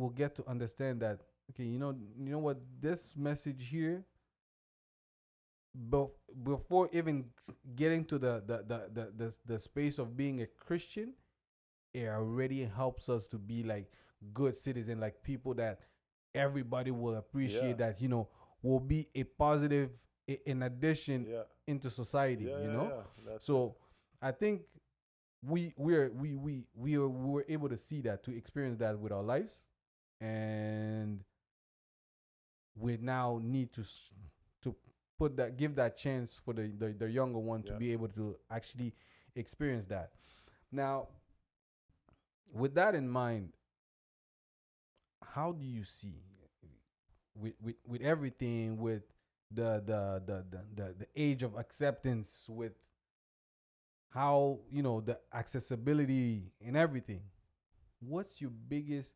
get to understand that, okay, what, this message here, before even getting to the space of being a Christian, it already helps us to be like good citizen, like people that everybody will Yeah. appreciate, that will be a positive in addition Yeah. into society. Yeah. Yeah. Yeah. That's it. So I think we were able to see that, to experience that with our lives, and we now need to give that chance for the younger one to Yeah. be able to actually experience that. Now, with that in mind, how do you see, with everything, with the age of acceptance, with how, the accessibility and everything, what's your biggest,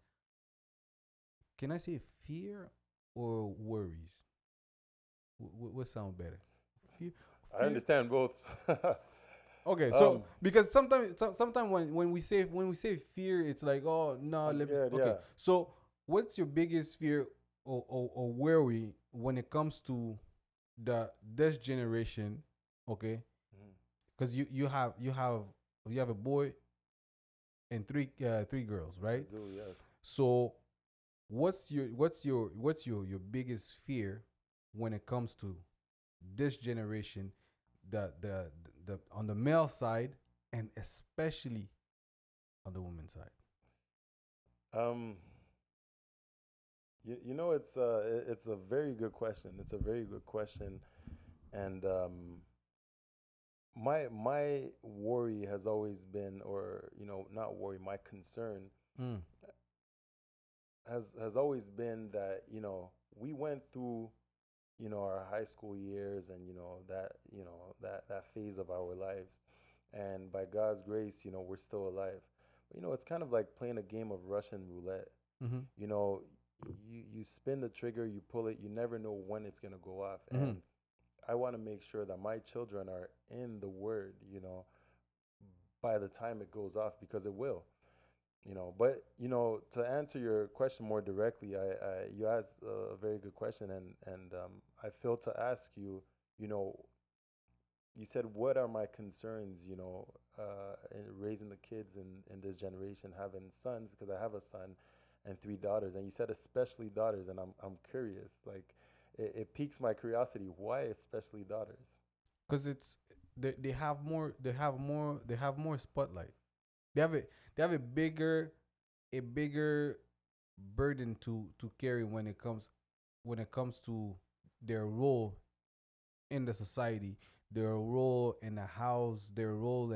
can I say, fear or worries? What sound better? Fear, I fear. understand both. Okay, so um, because sometimes when we say fear, it's like, oh no, I'm let me. scared. Okay, Yeah. so what's your biggest fear or worry when it comes to this generation? Okay, Mhm. because you have a boy and three girls, I right? do. Yes. So what's your biggest fear when it comes to this generation, the on the male side, and especially on the women's side? Um, it's a very good question. It's a very good question, and my worry has always been, or not worry, my concern Mm. has always been that we went through our high school years, and that phase of our lives, and by God's grace, we're still alive. But it's kind of like playing a game of Russian roulette. Mm-hmm. you know you spin the trigger, you pull it, you never know when it's going to go off. Mm-hmm. And I want to make sure that my children are in the word, by the time it goes off, because it will. But to answer your question more directly, you asked a very good question, and I failed to ask you. You know, you said, what are my concerns? In raising the kids in this generation, having sons, because I have a son and three daughters, and you said especially daughters, and I'm curious. Like, it piques my curiosity. Why especially daughters? Because they have more spotlight. They have a bigger burden to carry when it comes to their role in the society, their role in the house, their role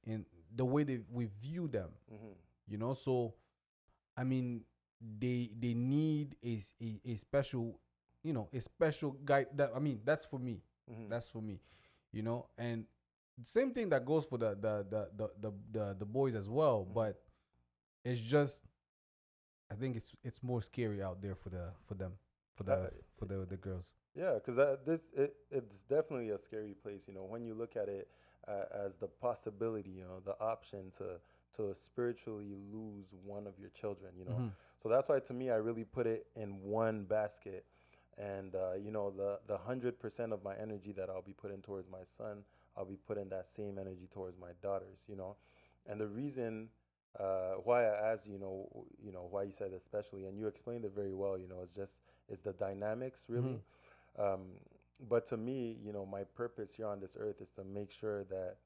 in the way we view them. Hmm. So I mean, they need a special, a special guide. That's for me. Hmm. That's for me. And same thing that goes for the boys as well. Hmm. But it's just, I think it's more scary out there for them, for Uh, the girls. Yeah, because it's definitely a scary place. When you look at it as the possibility, the option to spiritually lose one of your children. Hmm. So that's why to me, I really put it in one basket. And, the 100% of my energy that I'll be putting towards my son, I'll be putting that same energy towards my daughters. And the reason why I asked, why you said especially, and you explained it very well, it's the dynamics Mm-hmm. really. Um, but to me, my purpose here on this earth is to make sure that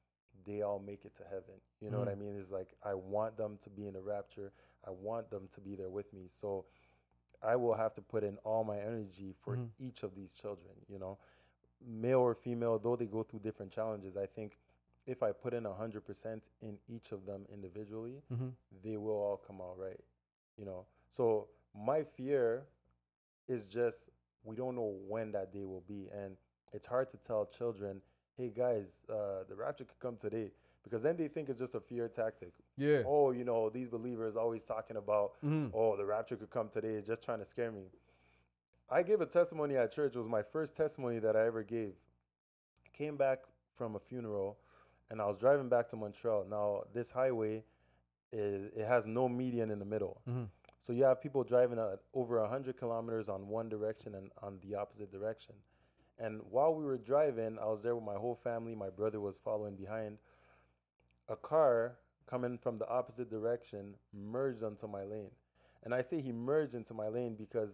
they all make it to heaven. You know what Mm-hmm. I mean? It's like I want them to be in the rapture. I want them to be there with me. So I will have to put in all my energy for Mm-hmm. each of these children, male or female, though they go through different challenges. I think if I put in 100% in each of them individually, Mm-hmm. they will all come out right. You know, so my fear is just we don't know when that day will be, and it's hard to tell children, "Hey guys, the rapture could come today," because then they think it's just a fear tactic. Yeah. Oh, these believers always talking about, Mm-hmm. oh, the rapture could come today, just trying to scare me. I gave a testimony at church. It was my first testimony that I ever gave. I came back from a funeral, and I was driving back to Montreal. Now this highway it has no median in the middle. Mm-hmm. So you have people driving at over 100 kilometers on one direction and on the opposite direction. And while we were driving, I was there with my whole family. My brother was following behind. A car coming from the opposite direction merged onto my lane. And I say he merged into my lane because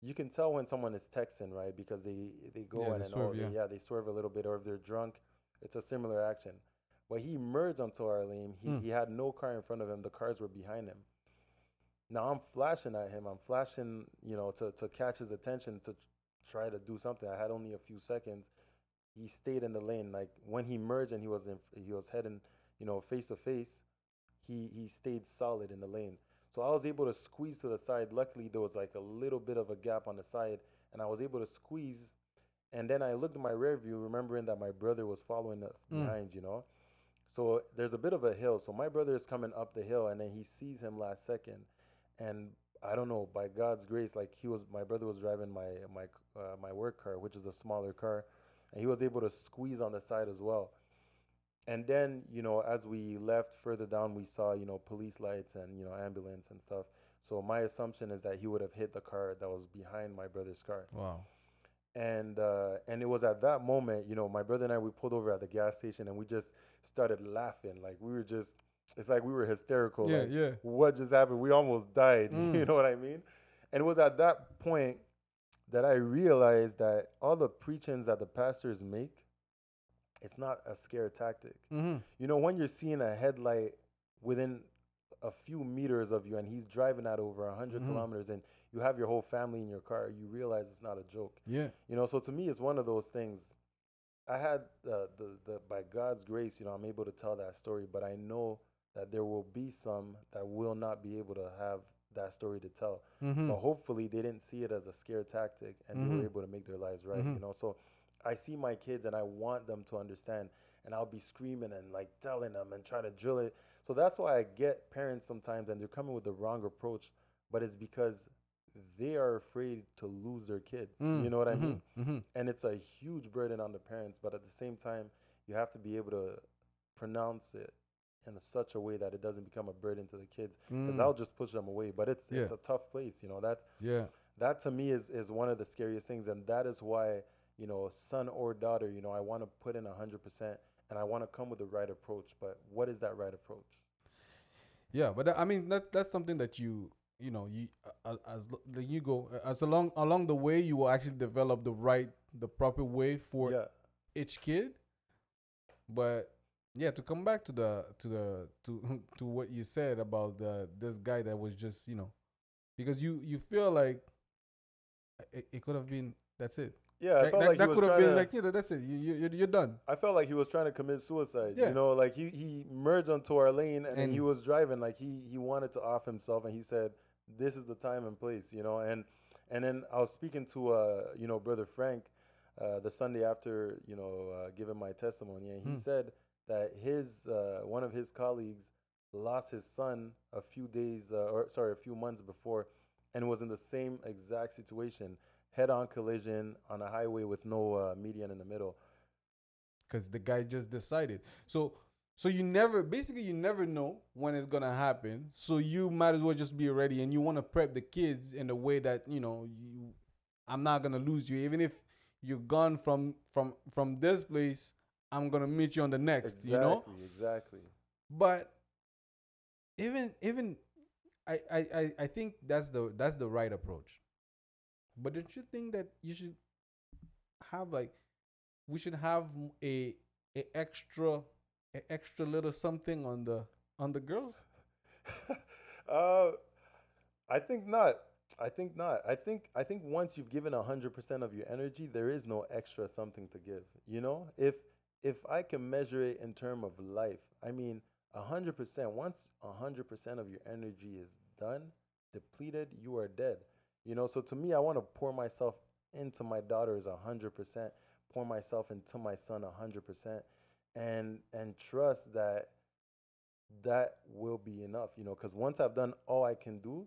you can tell when someone is texting, right? Because they go Yeah, in they and swerve. Yeah. they swerve a little bit, or if they're drunk, it's a similar action. But he merged onto our lane. Mm. He had no car in front of him. The cars were behind him. Now I'm flashing at him. I'm flashing, to catch his attention to try to do something. I had only a few seconds. He stayed in the lane. Like when he merged and he was heading, face to face. He stayed solid in the lane. So I was able to squeeze to the side. Luckily, there was like a little bit of a gap on the side, and I was able to squeeze. And then I looked at my rear view, remembering that my brother was following us Mm. behind. So there's a bit of a hill. So my brother is coming up the hill, and then he sees him last second, and I don't know, by God's grace, like my brother was driving my work car, which is a smaller car, and he was able to squeeze on the side as well. And then, as we left further down, we saw, police lights and, ambulance and stuff. So my assumption is that he would have hit the car that was behind my brother's car. Wow. And it was at that moment, my brother and I, we pulled over at the gas station and we just started laughing. Like we were just, it's like we were hysterical. Yeah. Like Yeah. what just happened? We almost died. Mm. You know what I mean? And it was at that point that I realized that all the preachings that the pastors make, it's not a scare tactic. Mm-hmm. When you're seeing a headlight within a few meters of you and he's driving at over 100 Mm-hmm. kilometers and you have your whole family in your car, you realize it's not a joke. Yeah. So to me, it's one of those things. I had by God's grace, I'm able to tell that story, but I know that there will be some that will not be able to have that story to tell. Mm-hmm. But hopefully they didn't see it as a scare tactic and they Mm-hmm. were able to make their lives right, Mm-hmm. So I see my kids and I want them to understand and I'll be screaming and like telling them and try to drill it. So that's why I get parents sometimes and they're coming with the wrong approach, but it's because they are afraid to lose their kids. Mm. You know what I Mm-hmm. mean? Mm-hmm. And it's a huge burden on the parents, but at the same time, you have to be able to pronounce it in such a way that it doesn't become a burden to the kids, because Mm. I'll just push them away. But it's Yeah. it's a tough place, Yeah. that to me is one of the scariest things, and that is why son or daughter, I want to put in 100%, and I want to come with the right approach. But what is that right approach? Yeah. But I mean, that's something that you like you go as along the way, you will actually develop the proper way for Yeah, each kid. But yeah, to come back to to what you said about this guy that was just because you feel like it could have been that's it. yeah. I Like felt like he that was could have trying been to. like that's it. You're done. I felt like he was trying to commit suicide. Yeah. Like he merged onto our lane and then he And was driving like he wanted to off himself and he said, "This is the time and place." And then I was speaking to brother Frank, the Sunday after giving my testimony, and he hmm, said that his one of his colleagues lost his son a few days or sorry a few months before, and was in the same exact situation, head-on collision on a highway with no median in the middle. because the guy just decided. So So you never know when it's gonna happen. So you might as well just be ready, and you want to prep the kids in the way that I'm not gonna lose you, even if you're gone from this place. I'm gonna meet you on the next. Exactly. But even I think that's the right approach. But don't you think that you should have like we should have a extra a extra little something on the girls? uh, I think not. I think not. I think once you've given 100% of your energy, there is no extra something to give. If I can measure it in term of life, I mean 100%. Once 100% of your energy is done, depleted, you are dead. So to me, I want to pour myself into my daughters 100%, pour myself into my son 100%, and trust that that will be enough. Because once I've done all I can do,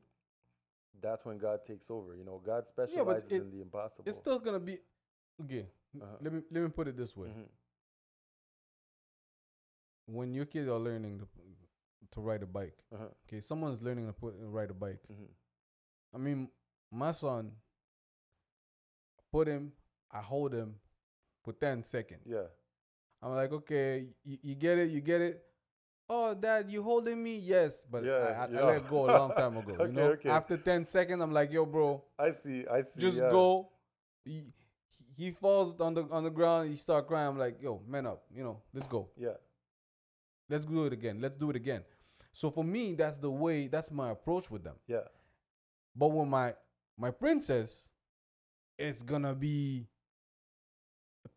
that's when God takes over. God Yeah, but specializes in the it's impossible. still gonna be okay. Uh-huh. Let me put it this way: Hmm. when your kids are learning to ride a bike, Uh-huh. okay, someone's learning to ride a bike. Hmm. I mean, my son put him, I hold him for 10 seconds. Yeah. I'm like, okay, you get it, you get it. Oh, Dad, you holding me? Yes, but Yeah. I Yeah. let go a long time ago. Okay. Okay. After 10 seconds, I'm like, yo, bro, I see. I see. just Yeah. go. He, he falls on the ground. He start crying. I'm like, yo, man up. Let's go. Yeah. Let's do it again. Let's do it again. So for me, that's the way. That's my approach with them. Yeah. But with my princess, it's gonna be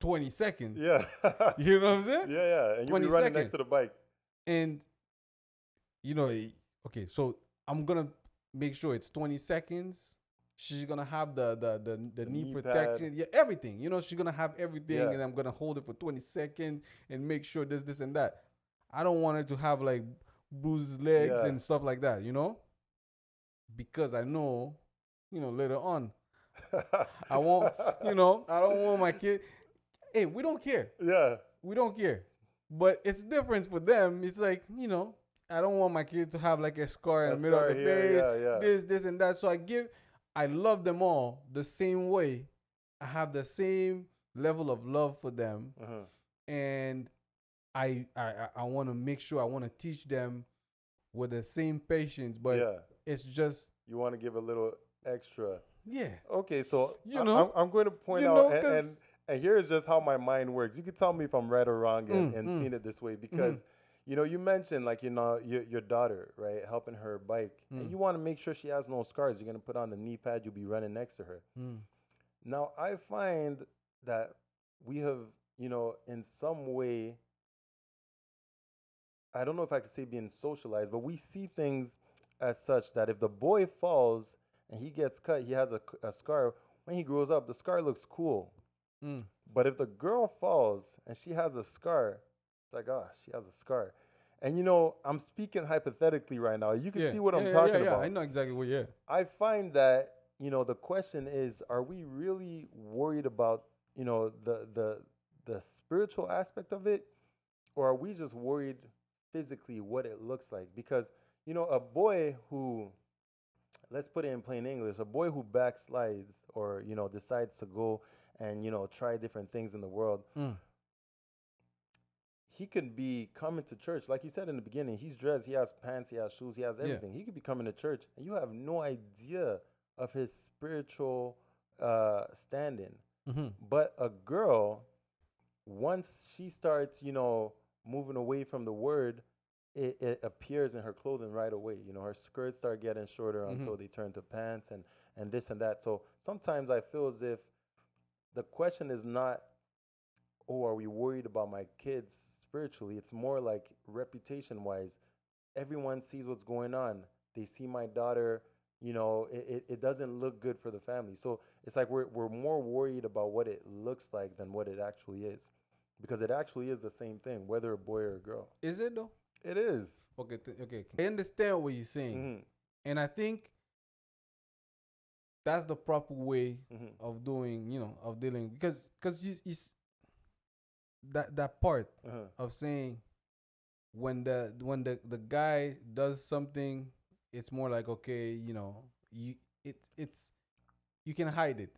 20 seconds. Yeah. You know what I'm saying? Yeah. Yeah. And you'll be 20 running seconds. next to the bike. And okay, so I'm gonna make sure it's 20 seconds. She's gonna have the knee knee pad. protection, yeah, everything. She's gonna have everything, Yeah. and I'm gonna hold it for 20 seconds and make sure this, and that. I don't want her to have like bruised legs Yeah. and stuff like that, because I know, later on, I won't, I don't want my kid. Hey, we don't care. Yeah. We don't care. But it's different for them. It's like, I don't want my kid to have like a scar in A the middle of scar the here. face, Yeah. Yeah. this, and that. So I love them all the same way. I have the same level of love for them. Uh-huh. And I want to make sure I want to teach them with the same patience. But Yeah. it's just, You want to give a little extra. yeah, Okay, so you know, I'm going to point out, because, and here is just how my mind works. You can tell me if I'm right or wrong mm, and mm, seeing it this way because, you mentioned like, your daughter, right, helping her bike, and you want to make sure she has no scars. You're going to put on the knee pad. You'll be running next to her. mm, Now, I find that we have, in some way, I don't know if I could say being socialized, but we see things as such that if the boy falls and he gets cut, he has a scar. When he grows up, the scar looks cool. mm. But if the girl falls and she has a scar, it's like, oh, she has a scar. And I'm speaking hypothetically right now. You can Yeah, see what yeah, I'm yeah, yeah, talking yeah. I about. know exactly what. Yeah. I find that, the question is, are we really worried about, the spiritual aspect of it, or are we just worried physically what it looks like? Because, a boy who, let's put it in plain English, a boy who backslides or, decides to go and, try different things in the world, Mm, he could be coming to church. Like you said in the beginning, he's dressed, he has pants, he has shoes, he has yeah. everything. He could be coming to church and you have no idea of his spiritual standing. Mm-hmm. But a girl, once she starts, moving away from the word, it appears in her clothing right away. Her skirts start getting shorter Mm-hmm. until they turn to pants and this and that. So sometimes I feel as if the question is not, oh, are we worried about my kids spiritually? It's more like reputation wise. Everyone sees what's going on. They see my daughter, it doesn't look good for the family. So it's like we're more worried about what it looks like than what it actually is. Because it actually is the same thing, whether a boy or a girl. Is it though? It is. Okay, okay. I understand what you're saying, Mm-hmm. and I think that's the proper way Mm-hmm. of doing, of dealing, because you that part Uh-huh. of saying when the guy does something, it's more like, okay, it's you can hide it.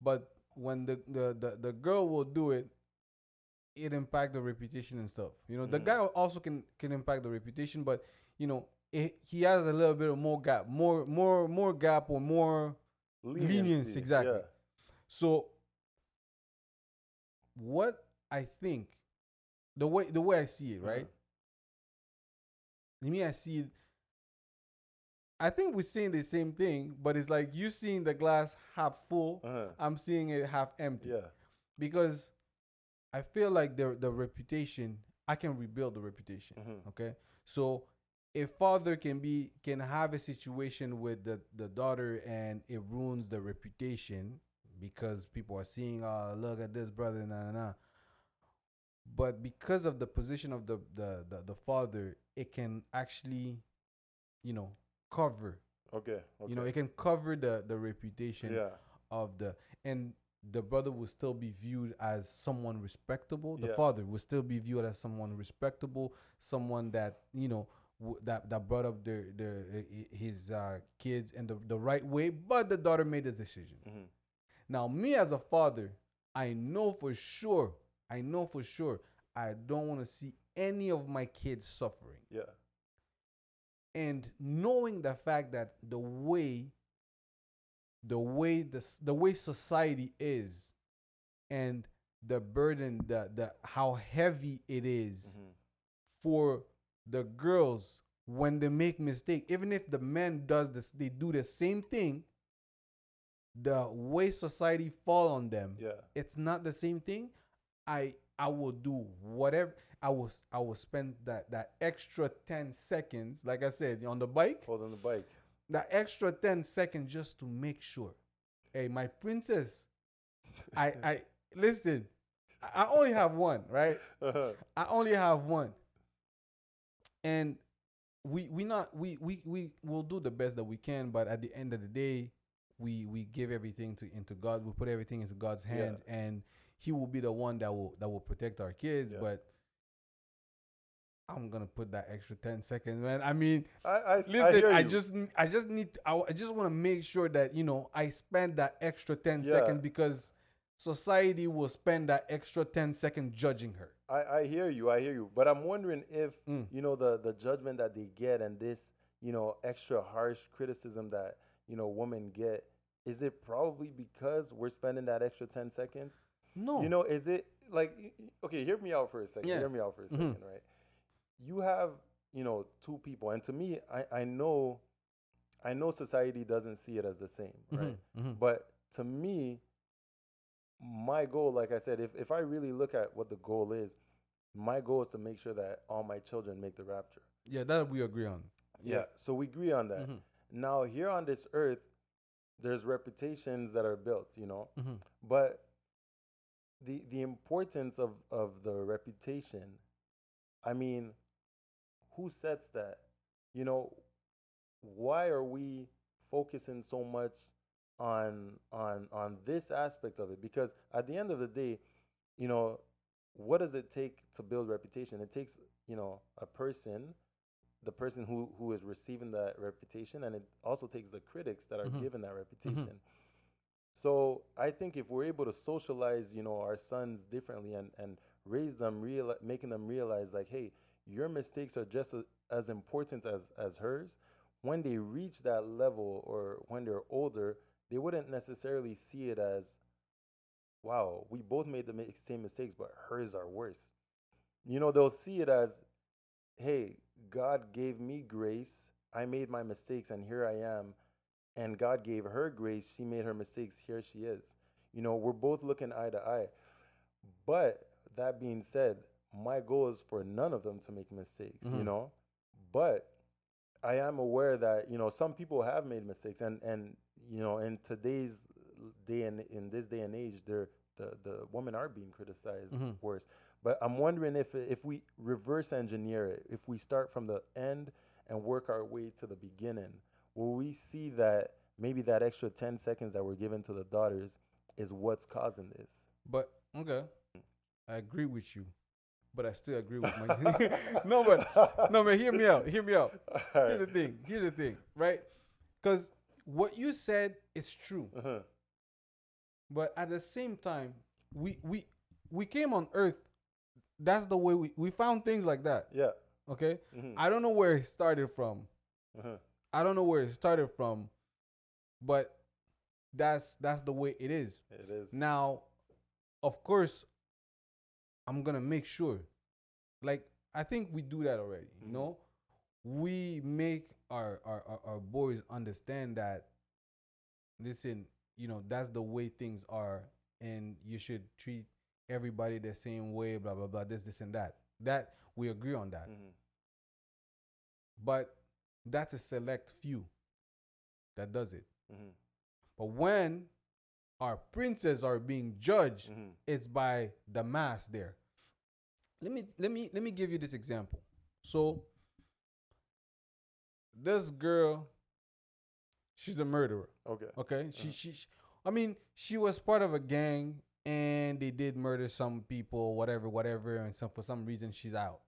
But when the girl will do it, it impact the reputation and stuff. The Mm-hmm. guy also can impact the reputation, but he has a little bit of more gap, more gap, or more lenience, Leniency. exactly. Yeah. So what I think, the way I see it, Uh-huh. right? Me, I see it. I think we're seeing the same thing, but it's like you seeing the glass half full. Uh-huh. I'm seeing it half empty, Yeah. because I feel like the reputation, I can rebuild the reputation. Mm-hmm. Okay, so a father can have a situation with the daughter, and it ruins the reputation because people are seeing, oh, look at this brother, nah, nah, nah. But because of the position of the father, it can actually, you know cover. Okay. Okay. It can cover the reputation Yeah. of and the brother will still be viewed as someone respectable. The Yeah. father will still be viewed as someone respectable, someone that that brought up his kids in the right way. But the daughter made the decision. Mm-hmm. Now, me as a father, I know for sure, I don't want to see any of my kids suffering. Yeah. And knowing the fact that the way society is, and the burden, the how heavy it is Mm-hmm. for the girls when they make mistake, even if the men does this, they do the same thing, the way society fall on them, Yeah. it's not the same thing. I will do whatever. I will spend that extra 10 seconds, like I said, on the bike, Hold on the bike. that extra 10 seconds, just to make sure, hey, my princess, I listen, I only have one, right? Uh-huh. I only have one. And we not we will do the best that we can, but at the end of the day, we give everything to into God. We put everything into God's Yeah. hands, and He will be the one that will protect our kids. Yeah. But I'm gonna put that extra 10 seconds, man. I mean, I listen, hear I you. just I just need I just want to make sure that I spend that extra 10 Yeah. seconds, because society will spend that extra 10 seconds judging her. I hear you. I hear you. But I'm wondering if, Mm. the judgment that they get and this, extra harsh criticism that, women get, is it probably because we're spending that extra 10 seconds? No. Is it like, okay, hear me out for a second. Yeah. Hear me out for a Mm-hmm. second, right? You have, two people, and to me, I know society doesn't see it as the same, Mm-hmm. right? Mm-hmm. But to me, my goal, like I said, if I really look at what the goal is, my goal is to make sure that all my children make the rapture. Yeah, that we agree on. Yeah, Yeah. so we agree on that. Mm-hmm. Now, here on this earth, there's reputations that are built. Mm-hmm. But the importance of the reputation, I mean, who sets that? You know, why are we focusing so much on this aspect of it? Because at the end of the day, you know, what does it take to build reputation? It takes, a person, the person who is receiving that reputation, and it also takes the critics that are Mm-hmm. given that Mm-hmm. reputation. So I think if we're able to socialize, our sons differently, and raise them, making them realize, like, hey, your mistakes are just as important as hers. When they reach that level, or when they're older, they wouldn't necessarily see it as, wow, we both made the same mistakes, but hers are worse. They'll see it as, hey, God gave me grace. I made my mistakes, and here I am. And God gave her grace. She made her mistakes. Here she is. We're both looking eye to eye. But that being said, my goal is for none of them to make mistakes. Mm-hmm. But I am aware that, some people have made mistakes, and in today's day, and in this day and age, the women are being criticized Mm-hmm. worse. But I'm wondering if we reverse engineer it, if we start from the end and work our way to the beginning, will we see that maybe that extra 10 seconds that we're given to the daughters is what's causing this? But okay, I agree with you. but I still agree with my. No, but no, man. Hear me out. Hear me out. All Here's right. the thing. Here's the thing. Right? Because what you said is true, Uh-huh. but at the same time, we we we came on Earth. That's the way we found things like that. Yeah. Okay. Mm-hmm. I don't know where it started from. Uh-huh. I don't know where it started from, but that's the way it is. It is. Now, of course, I'm gonna make sure. Like I think we do that already. You Mm-hmm. know, we make our boys understand that listen, that's the way things are, and you should treat everybody the same way. Blah blah blah. This and that. That we agree on that. Mm-hmm. But that's a select few that does it. Mm-hmm. But when our princes are being judged, Mm-hmm. it's by the mass there. Let me give you this example. So this girl, she's a murderer. Okay. Okay, Uh-huh. I mean, she was part of a gang and they did murder some people, whatever, whatever, and for some reason she's out.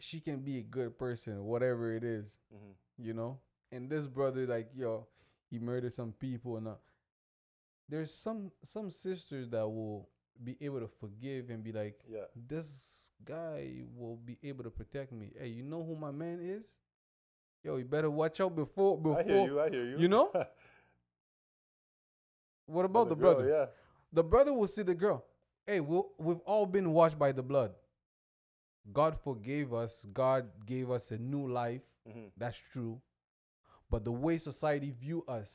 She can be a good person, whatever it is, Mm-hmm. you know. And this brother, like, yo, he murdered some people, and there's some sisters that will be able to forgive and be like, Yeah. this guy will be able to protect me. Hey, you know who my man is? Yo, you better watch out I hear before. you. I hear you. You know? What But about the the girl, brother? yeah. The brother will see the girl. Hey, we've all been washed by the blood. God forgave us. God gave us a new life. Mm-hmm. That's true. But the way society view us,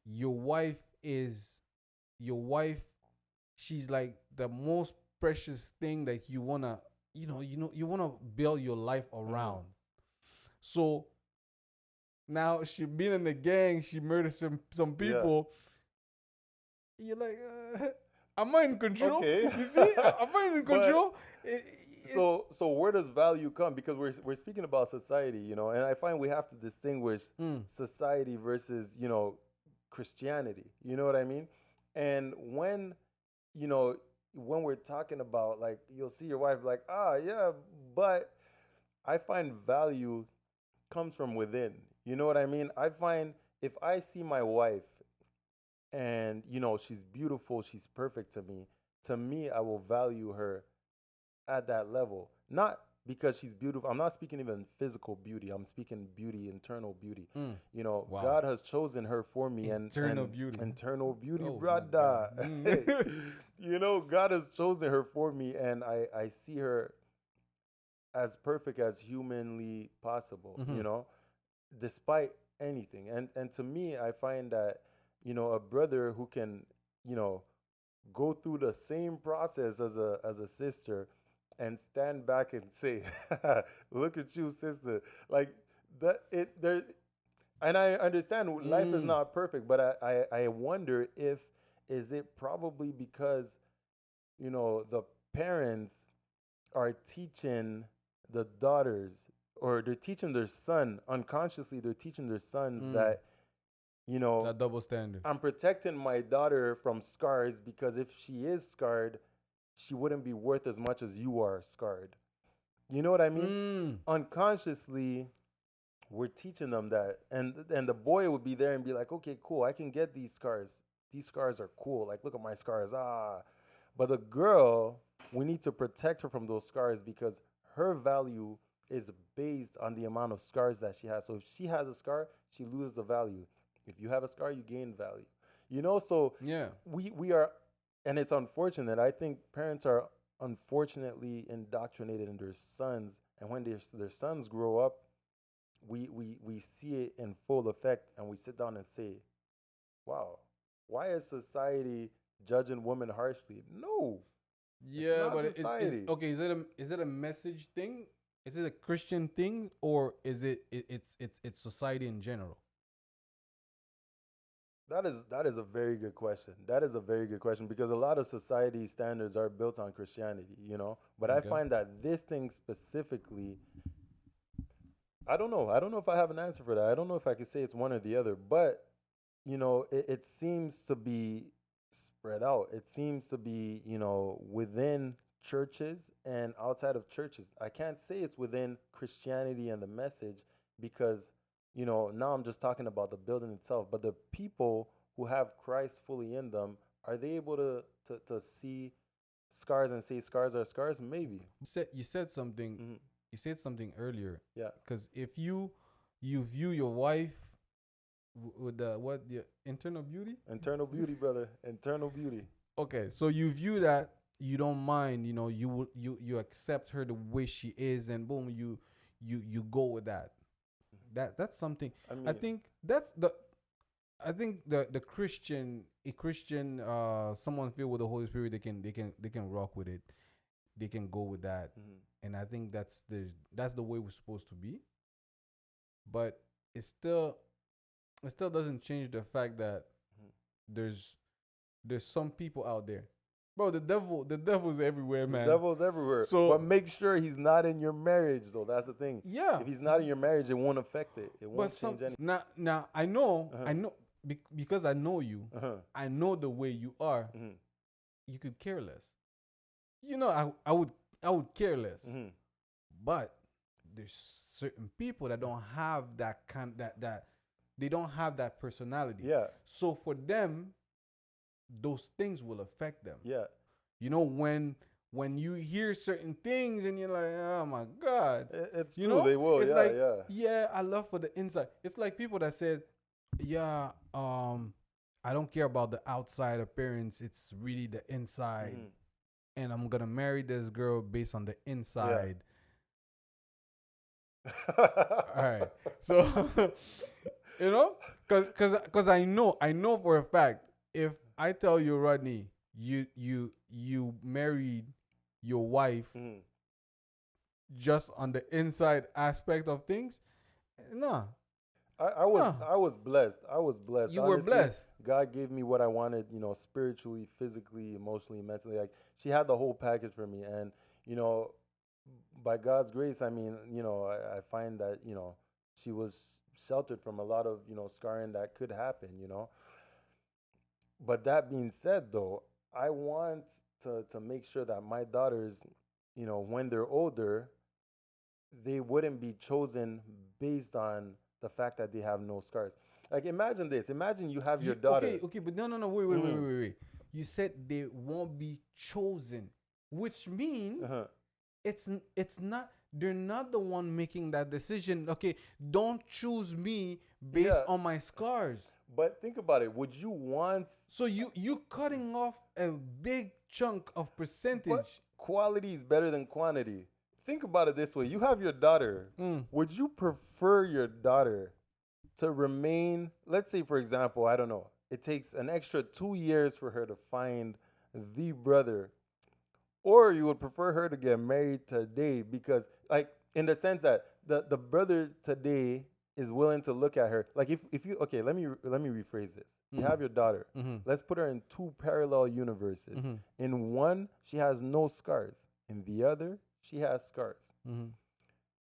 your wife is your wife. She's like the most precious thing that you wanna, you wanna build your life Mm-hmm. around. So now she been in the gang. She murdered some Yeah. people. You're like, am I in control? Okay. You see, am I in But control? It, it, so where does value come? Because we're speaking about society, and I find we have to distinguish mm, society versus, Christianity. You know what I mean? And you know, when we're talking about, like, you'll see your wife like, ah, yeah, but I find value comes from within. You know what I mean? I find if I see my wife and, she's beautiful, she's perfect to me, I will value her at that level. Not because she's beautiful. I'm not speaking even physical beauty. I'm speaking beauty, internal beauty. mm, wow. God has chosen her for me, Internal and beauty. internal beauty, Oh my God. brother. Hey, God has chosen her for me, and I see her as perfect as humanly possible, Mhm. despite anything. And to me, I find that, a brother who can, you know, go through the same process as a sister and stand back and say, "Look at you, sister." Like that it there and I understand life is Mm. not perfect, but I wonder if is it probably because, the parents are teaching the daughters, or they're teaching their son unconsciously, they're teaching their sons Mm. that, you know That double standard. I'm protecting my daughter from scars, because if she is scarred, she wouldn't be worth as much as you are scarred. You know what I mean? Mm. Unconsciously, we're teaching them that, and the boy would be there and be like, okay, cool, I can get these scars. These scars are cool. Like, look at my scars. Ah, but the girl, we need to protect her from those scars, because her value is based on the amount of scars that she has. So if she has a scar, she loses the value. If you have a scar, you gain value. So Yeah. we are, and it's unfortunate. I think parents are unfortunately indoctrinated in their sons, and when their sons grow up, we see it in full effect, and we sit down and say, wow, why is society judging women harshly? No, it's Yeah, not but is society. okay. Is it a message thing? Is it a Christian thing, or is it's society in general? That is a very good question. That is a very good question, because a lot of society standards are built on Christianity. But I Okay. find that this thing specifically, I don't know. I don't know if I have an answer for that. I don't know if I could say it's one or the other, but it seems to be spread out. It seems to be, within churches and outside of churches. I can't say it's within Christianity and the message because, now I'm just talking about the building itself. But the people who have Christ fully in them, are they able to see scars and say scars are scars? Maybe. You said something. Hmm. You said something earlier. Yeah. Because if you view your wife with the internal beauty. Internal beauty, brother. Internal beauty. Okay, so you view that, you don't mind, you accept her the way she is, and boom, you go with that. That's something. I I mean, think that's the I think the Christian a Christian someone filled with the Holy Spirit, they can rock with it. They can go with that. mhm. And I think that's the way we're supposed to be. But it still it still doesn't change the fact that Mhm. there's there's some people out there. Bro, the devil's everywhere, The man. devil's everywhere. But So make sure he's not in your marriage, though. That's the thing. yeah, If he's not in your marriage, it won't affect it. It but won't change anything. now I know Uh-huh. I know because I know you. Uh-huh. I know the way you are. Mhm. You could care less. I would care less. Mhm. But there's certain people that don't have that kind that they don't have that personality. Yeah. So for them, those things will affect them. Yeah. When you hear certain things and you're like, oh my God, It's you true. know, They will. it's Yeah. like, Yeah. yeah, I love for the inside. It's like people that said, yeah, I don't care about the outside appearance. It's really the inside, Mhm. and I'm gonna marry this girl based on the Yeah. inside. All right, so you know, cause I know for a fact, if I tell you, Rodney, you married your wife Mhm. just on the inside aspect of things, nah, nah, I was blessed. I was blessed. you were Honestly, blessed. God gave me what I wanted, spiritually, physically, emotionally, mentally. Like she had the whole package for me. And, you know, by God's grace, I mean, I find that, she was sheltered from a lot of, scarring that could happen. But that being said, though, I want to make sure that my daughters, when they're older, they wouldn't be chosen based on the fact that they have no scars. Like imagine this. Imagine you have your Okay, daughter. okay, but no, wait, wait, wait, Hmm. wait, wait, wait. You said they won't be chosen, which means Uh-huh. it's not they're not the one making that decision. Okay, don't choose me based Yeah, on my scars. but think about it. Would you want? So you cutting off a big chunk of But percentage. quality is better than quantity. Think about it this way. You have your daughter. Mm. Would you prefer your daughter to remain? Let's say, for example, I don't know. It takes an extra 2 years for her to find the brother, or you would prefer her to get married today because like in the sense that the brother today is willing to look at her like if you okay let me rephrase this. You Mm. have your daughter. Mm-hmm. Let's put her in two parallel universes. Mm-hmm. In one she has no scars, in the other she has scars. Mm-hmm.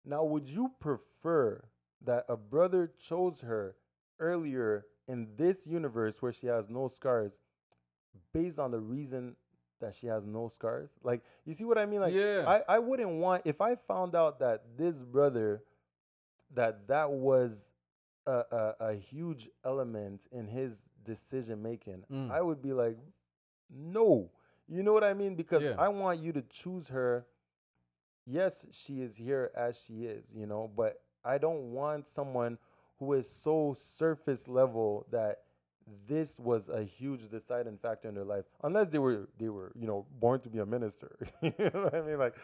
Now would you prefer that a brother chose her earlier in this universe where she has no scars based on the reason that she has no scars. Like, you see what I mean? Like, Yeah. I wouldn't want if I found out that this brother that was a huge element in his decision making. Mm. I would be like, no. You know what I mean? Because Yeah. I want you to choose her. Yes, she is here as she is, but I don't want someone who is so surface level that this was a huge deciding factor in their life. Unless they were, born to be a minister. You know what I mean? Like,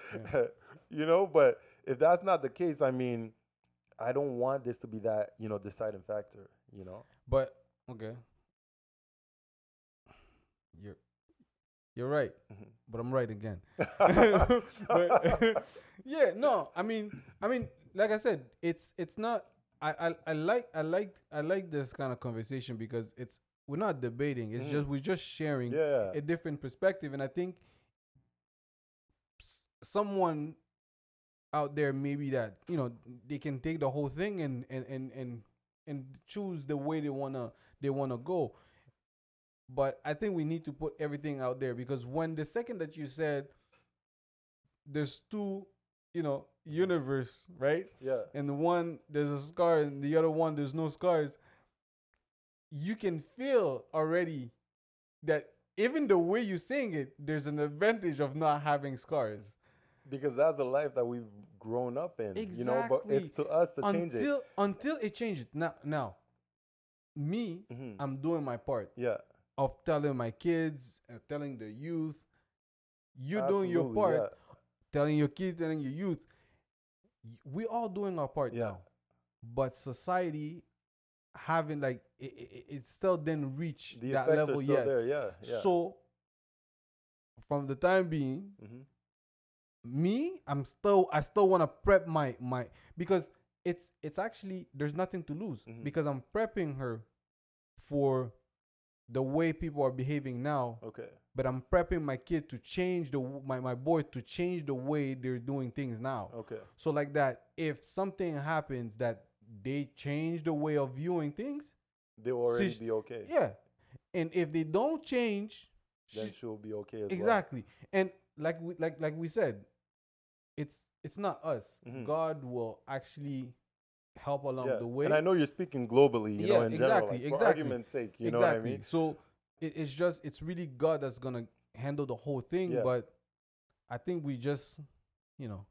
Yeah. but if that's not the case, I mean, I don't want this to be that, deciding factor. But okay, you're you're right, Hmm. but I'm right again. But yeah, no, I mean, like I said, it's not. I like this kind of conversation because we're not debating. It's Hmm. just we're just sharing Yeah. a different perspective, and I think someone out there maybe that they can take the whole thing and choose the way they wanna go. But I think we need to put everything out there, because when the second that you said there's two, universe, right? Yeah. And the one there's a scar, and the other one there's no scars. You can feel already that even the way you saying it, there's an advantage of not having scars. Because that's the life that we've grown up in, but it's Exactly. to us to change it. Until it changes. Now, me, Hmm. I'm doing my part Yeah. of telling my kids, telling the youth. You're doing your Absolutely. Yeah. part, telling your kids, telling your youth. We all doing our part Yeah. now, but society haven't, like, it still didn't reach The that effects are level still yet. there. Yeah. Yeah. So from the time being, Hmm. I still want to prep my because it's actually, there's nothing to lose, Hmm. because I'm prepping her for the way people are behaving now. Okay. But I'm prepping my kid to change my boy to change the way they're doing things now. Okay. So like that, if something happens that they change the way of viewing things, They'll already be okay. yeah. And if they don't change, Then she'll be okay as well. exactly. And like we said, it's it's not us. Hmm. God will actually help along Yeah. the way. And I know you're speaking globally, Yeah, in general, exactly, like for exactly, argument's sake, you know what I exactly. mean? So it's really God that's gonna handle the whole thing. Yeah. But I think we just, you know,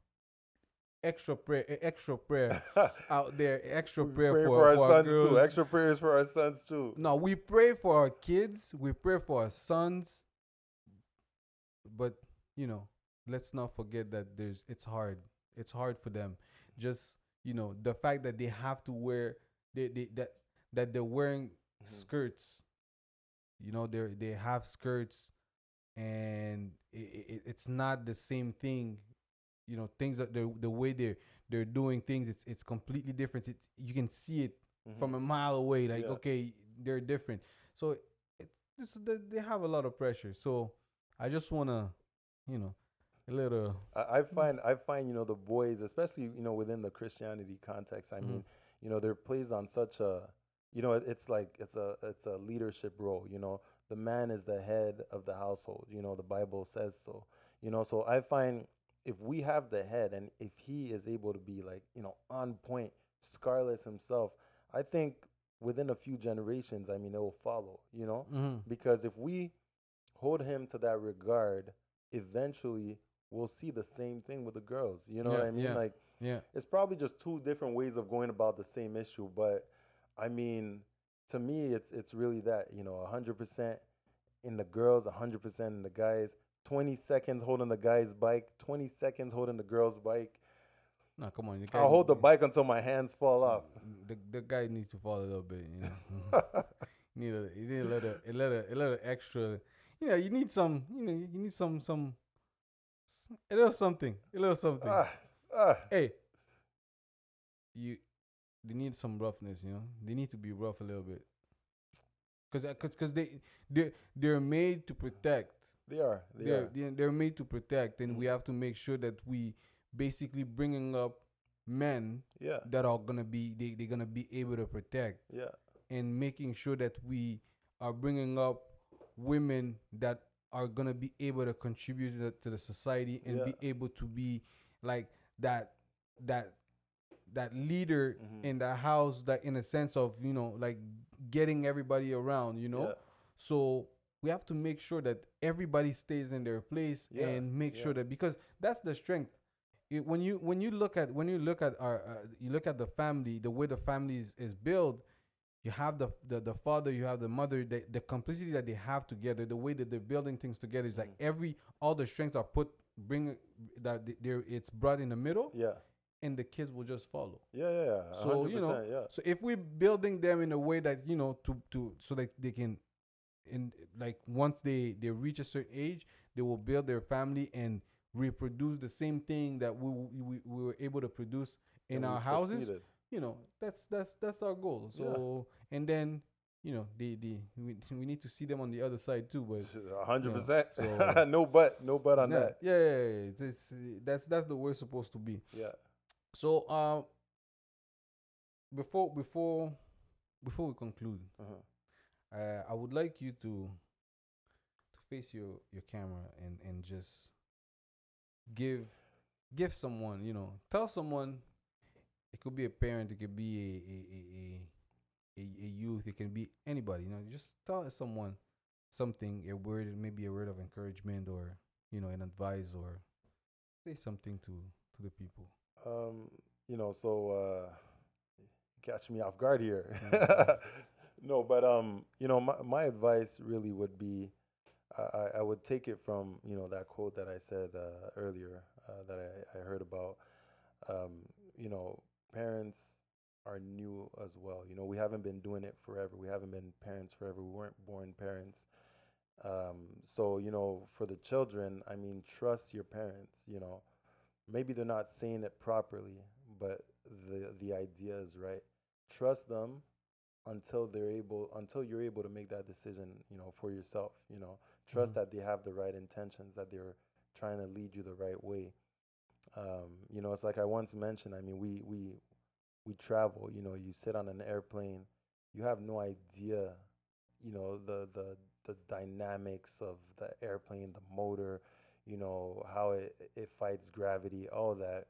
extra prayer out there, extra We prayer pray for our for our sons too. girls. Extra prayers for our sons too. No, we pray for our kids, we pray for our sons, but let's not forget that it's hard. It's hard for them. Just, the fact that they have to wear, that they're wearing Hmm. skirts. They have skirts, and it's not the same thing. Things that the way they're doing things, it's completely different. You can see it Hmm. from a mile away, like, Yeah. okay, they're different. So they have a lot of pressure. So I just want to, a little. I find the boys, especially within the Christianity context. I Mhm. mean, they're placed on such a, it's like it's a leadership role. The man is the head of the household. The Bible says so. So I find if we have the head, and if he is able to be like on point, scarless himself, I think within a few generations, I mean, it will follow. Mhm. Because if we hold him to that regard, eventually we'll see the same thing with the girls. You know what Yeah, I mean? yeah, Like, yeah. it's probably just two different ways of going about the same issue, but I mean, to me, it's really that 100% in the girls, 100% in the guys. 20 seconds holding the guy's bike, 20 seconds holding the girl's bike. No, come on, I'll hold the bike until my hands fall off. the guy needs to fall a little bit. You need a little extra. You need some. You need some a little something. A little something. ah, ah. Hey, you they need some roughness. They need to be rough a little bit, because they're made to protect. They are. They are. They're made to protect, and we Mhm. have to make sure that we basically bringing up men Yeah. that are gonna be they're gonna be able to protect, Yeah. and making sure that we are bringing up women that are gonna be able to contribute to the society, and Yeah. be able to be like that that that leader Mhm. in the house, that in a sense of like getting everybody around. Yeah. So we have to make sure that everybody stays in their place, Yeah. and make Yeah. sure that, because that's the strength. When you look at our you look at the family, the way the family is built. You have the father, you have the mother, the complicity that they have together, the way that they're building things together is like Mhm. all the strengths are bring that there it's brought in the middle, Yeah. and the kids will just follow. Yeah. Yeah. Yeah. So 100%. Yeah. so if we're building them in a way that to so that they can, in like, once they reach a certain age, they will build their family and reproduce the same thing that we were able to produce in And our we've houses. succeeded. That's our goal. Yeah. So, and then we need to see them on the other side too. But 100%. so No but on yeah, that. yeah, yeah, yeah, that's the way it's supposed to be. Yeah. So before we conclude, Uh-huh. I would like you to face your camera and just give give someone, tell someone. It could be a parent, it could be a youth, it can be anybody. Just tell someone something, a word, maybe a word of encouragement, or an advice, or say something to the people. Um, so catch me off guard here. Mm-hmm. No, but my advice really would be, I would take it from that quote that I said earlier, that I heard about. Um, you know, Parents are new as well. We haven't been doing it forever. We haven't been parents forever. We weren't born parents. So for the children, I mean, trust your parents. Maybe they're not saying it properly, but the idea is right. Trust them until you're able to make that decision, for yourself. Mm-hmm. Trust that they have the right intentions, that they're trying to lead you the right way. It's like I once mentioned. I mean, we travel. You sit on an airplane, you have no idea, the dynamics of the airplane, the motor, how it fights gravity, all that.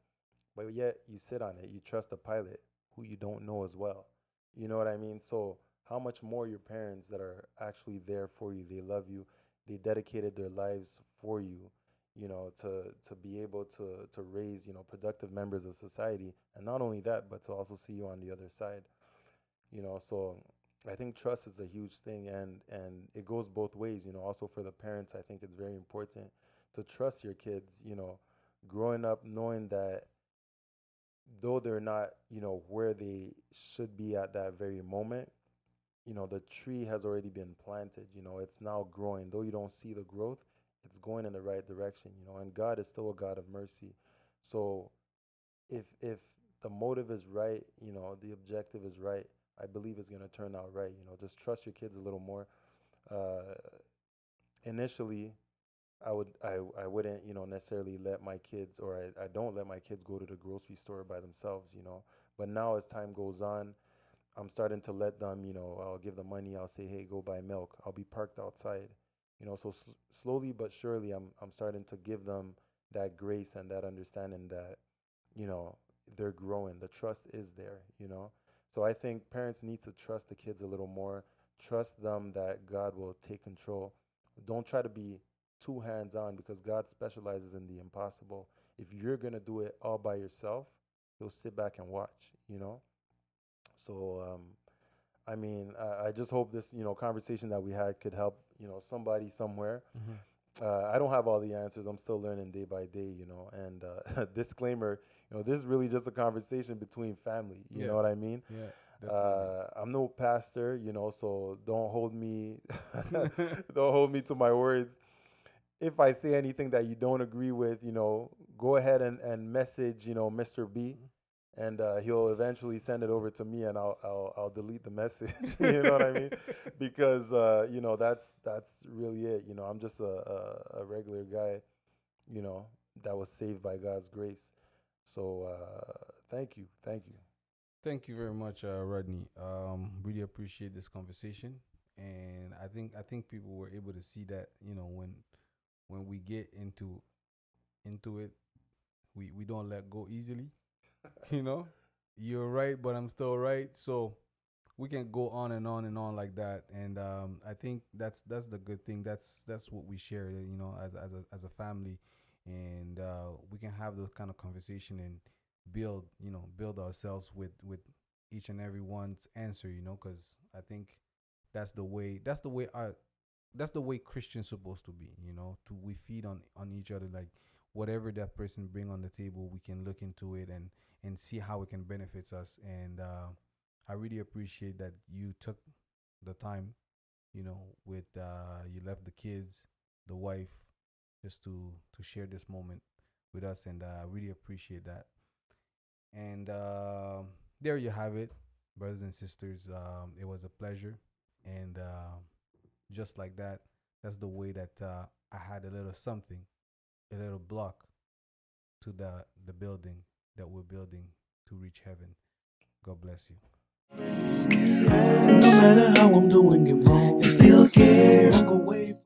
But yet you sit on it, you trust the pilot who you don't know as well. You know what I mean? So how much more your parents that are actually there for you, they love you, they dedicated their lives for you, to be able to raise, productive members of society, and not only that, but to also see you on the other side. So I think trust is a huge thing, and it goes both ways. Also for the parents, I think it's very important to trust your kids. Growing up knowing that though they're not, where they should be at that very moment, the tree has already been planted. It's now growing. Though you don't see the growth, it's going in the right direction. And God is still a God of mercy. So if the motive is right, the objective is right, I believe it's gonna turn out right. Just trust your kids a little more. Uh, Initially, I wouldn't necessarily let my kids, or I don't let my kids go to the grocery store by themselves. But now as time goes on, I'm starting to let them. I'll give them money. I'll say, hey, go buy milk. I'll be parked outside. So slowly but surely, I'm starting to give them that grace and that understanding that you know they're growing. The trust is there. So I think parents need to trust the kids a little more. Trust them that God will take control. Don't try to be too hands on, because God specializes in the impossible. If you're gonna do it all by yourself, you'll sit back and watch. So I mean, I just hope this conversation that we had could help somebody somewhere. Mm-hmm. I don't have all the answers. I'm still learning day by day. And disclaimer, this is really just a conversation between family. You Yeah, know what I mean? yeah, definitely. I'm no pastor, so don't hold me, don't hold me to my words. If I say anything that you don't agree with, go ahead and message, Mr. B, and he'll eventually send it over to me, and I'll delete the message. You know what I mean? Because that's really it. I'm just a regular guy, you know, that was saved by God's grace. So thank you. Thank you very much, Rodney. Really appreciate this conversation, and I think people were able to see that when we get into it, we don't let go easily. You know, you're right, but I'm still right. So we can go on and on and on like that. And I think that's the good thing. That's what we share. As a family, and we can have those kind of conversation and build ourselves with each and every one's answer. Because I think that's the way Christians supposed to be. We feed on each other, like whatever that person bring on the table, we can look into it and see how it can benefit us. And I really appreciate that you took the time, with you left the kids, the wife, just to share this moment with us, and I really appreciate that. And there you have it, brothers and sisters. It was a pleasure, and just like that, that's the way that I had a little something, a little block to the building that we're building to reach heaven. God bless you. matter how I'm doing it wrong, and still care. Walk away.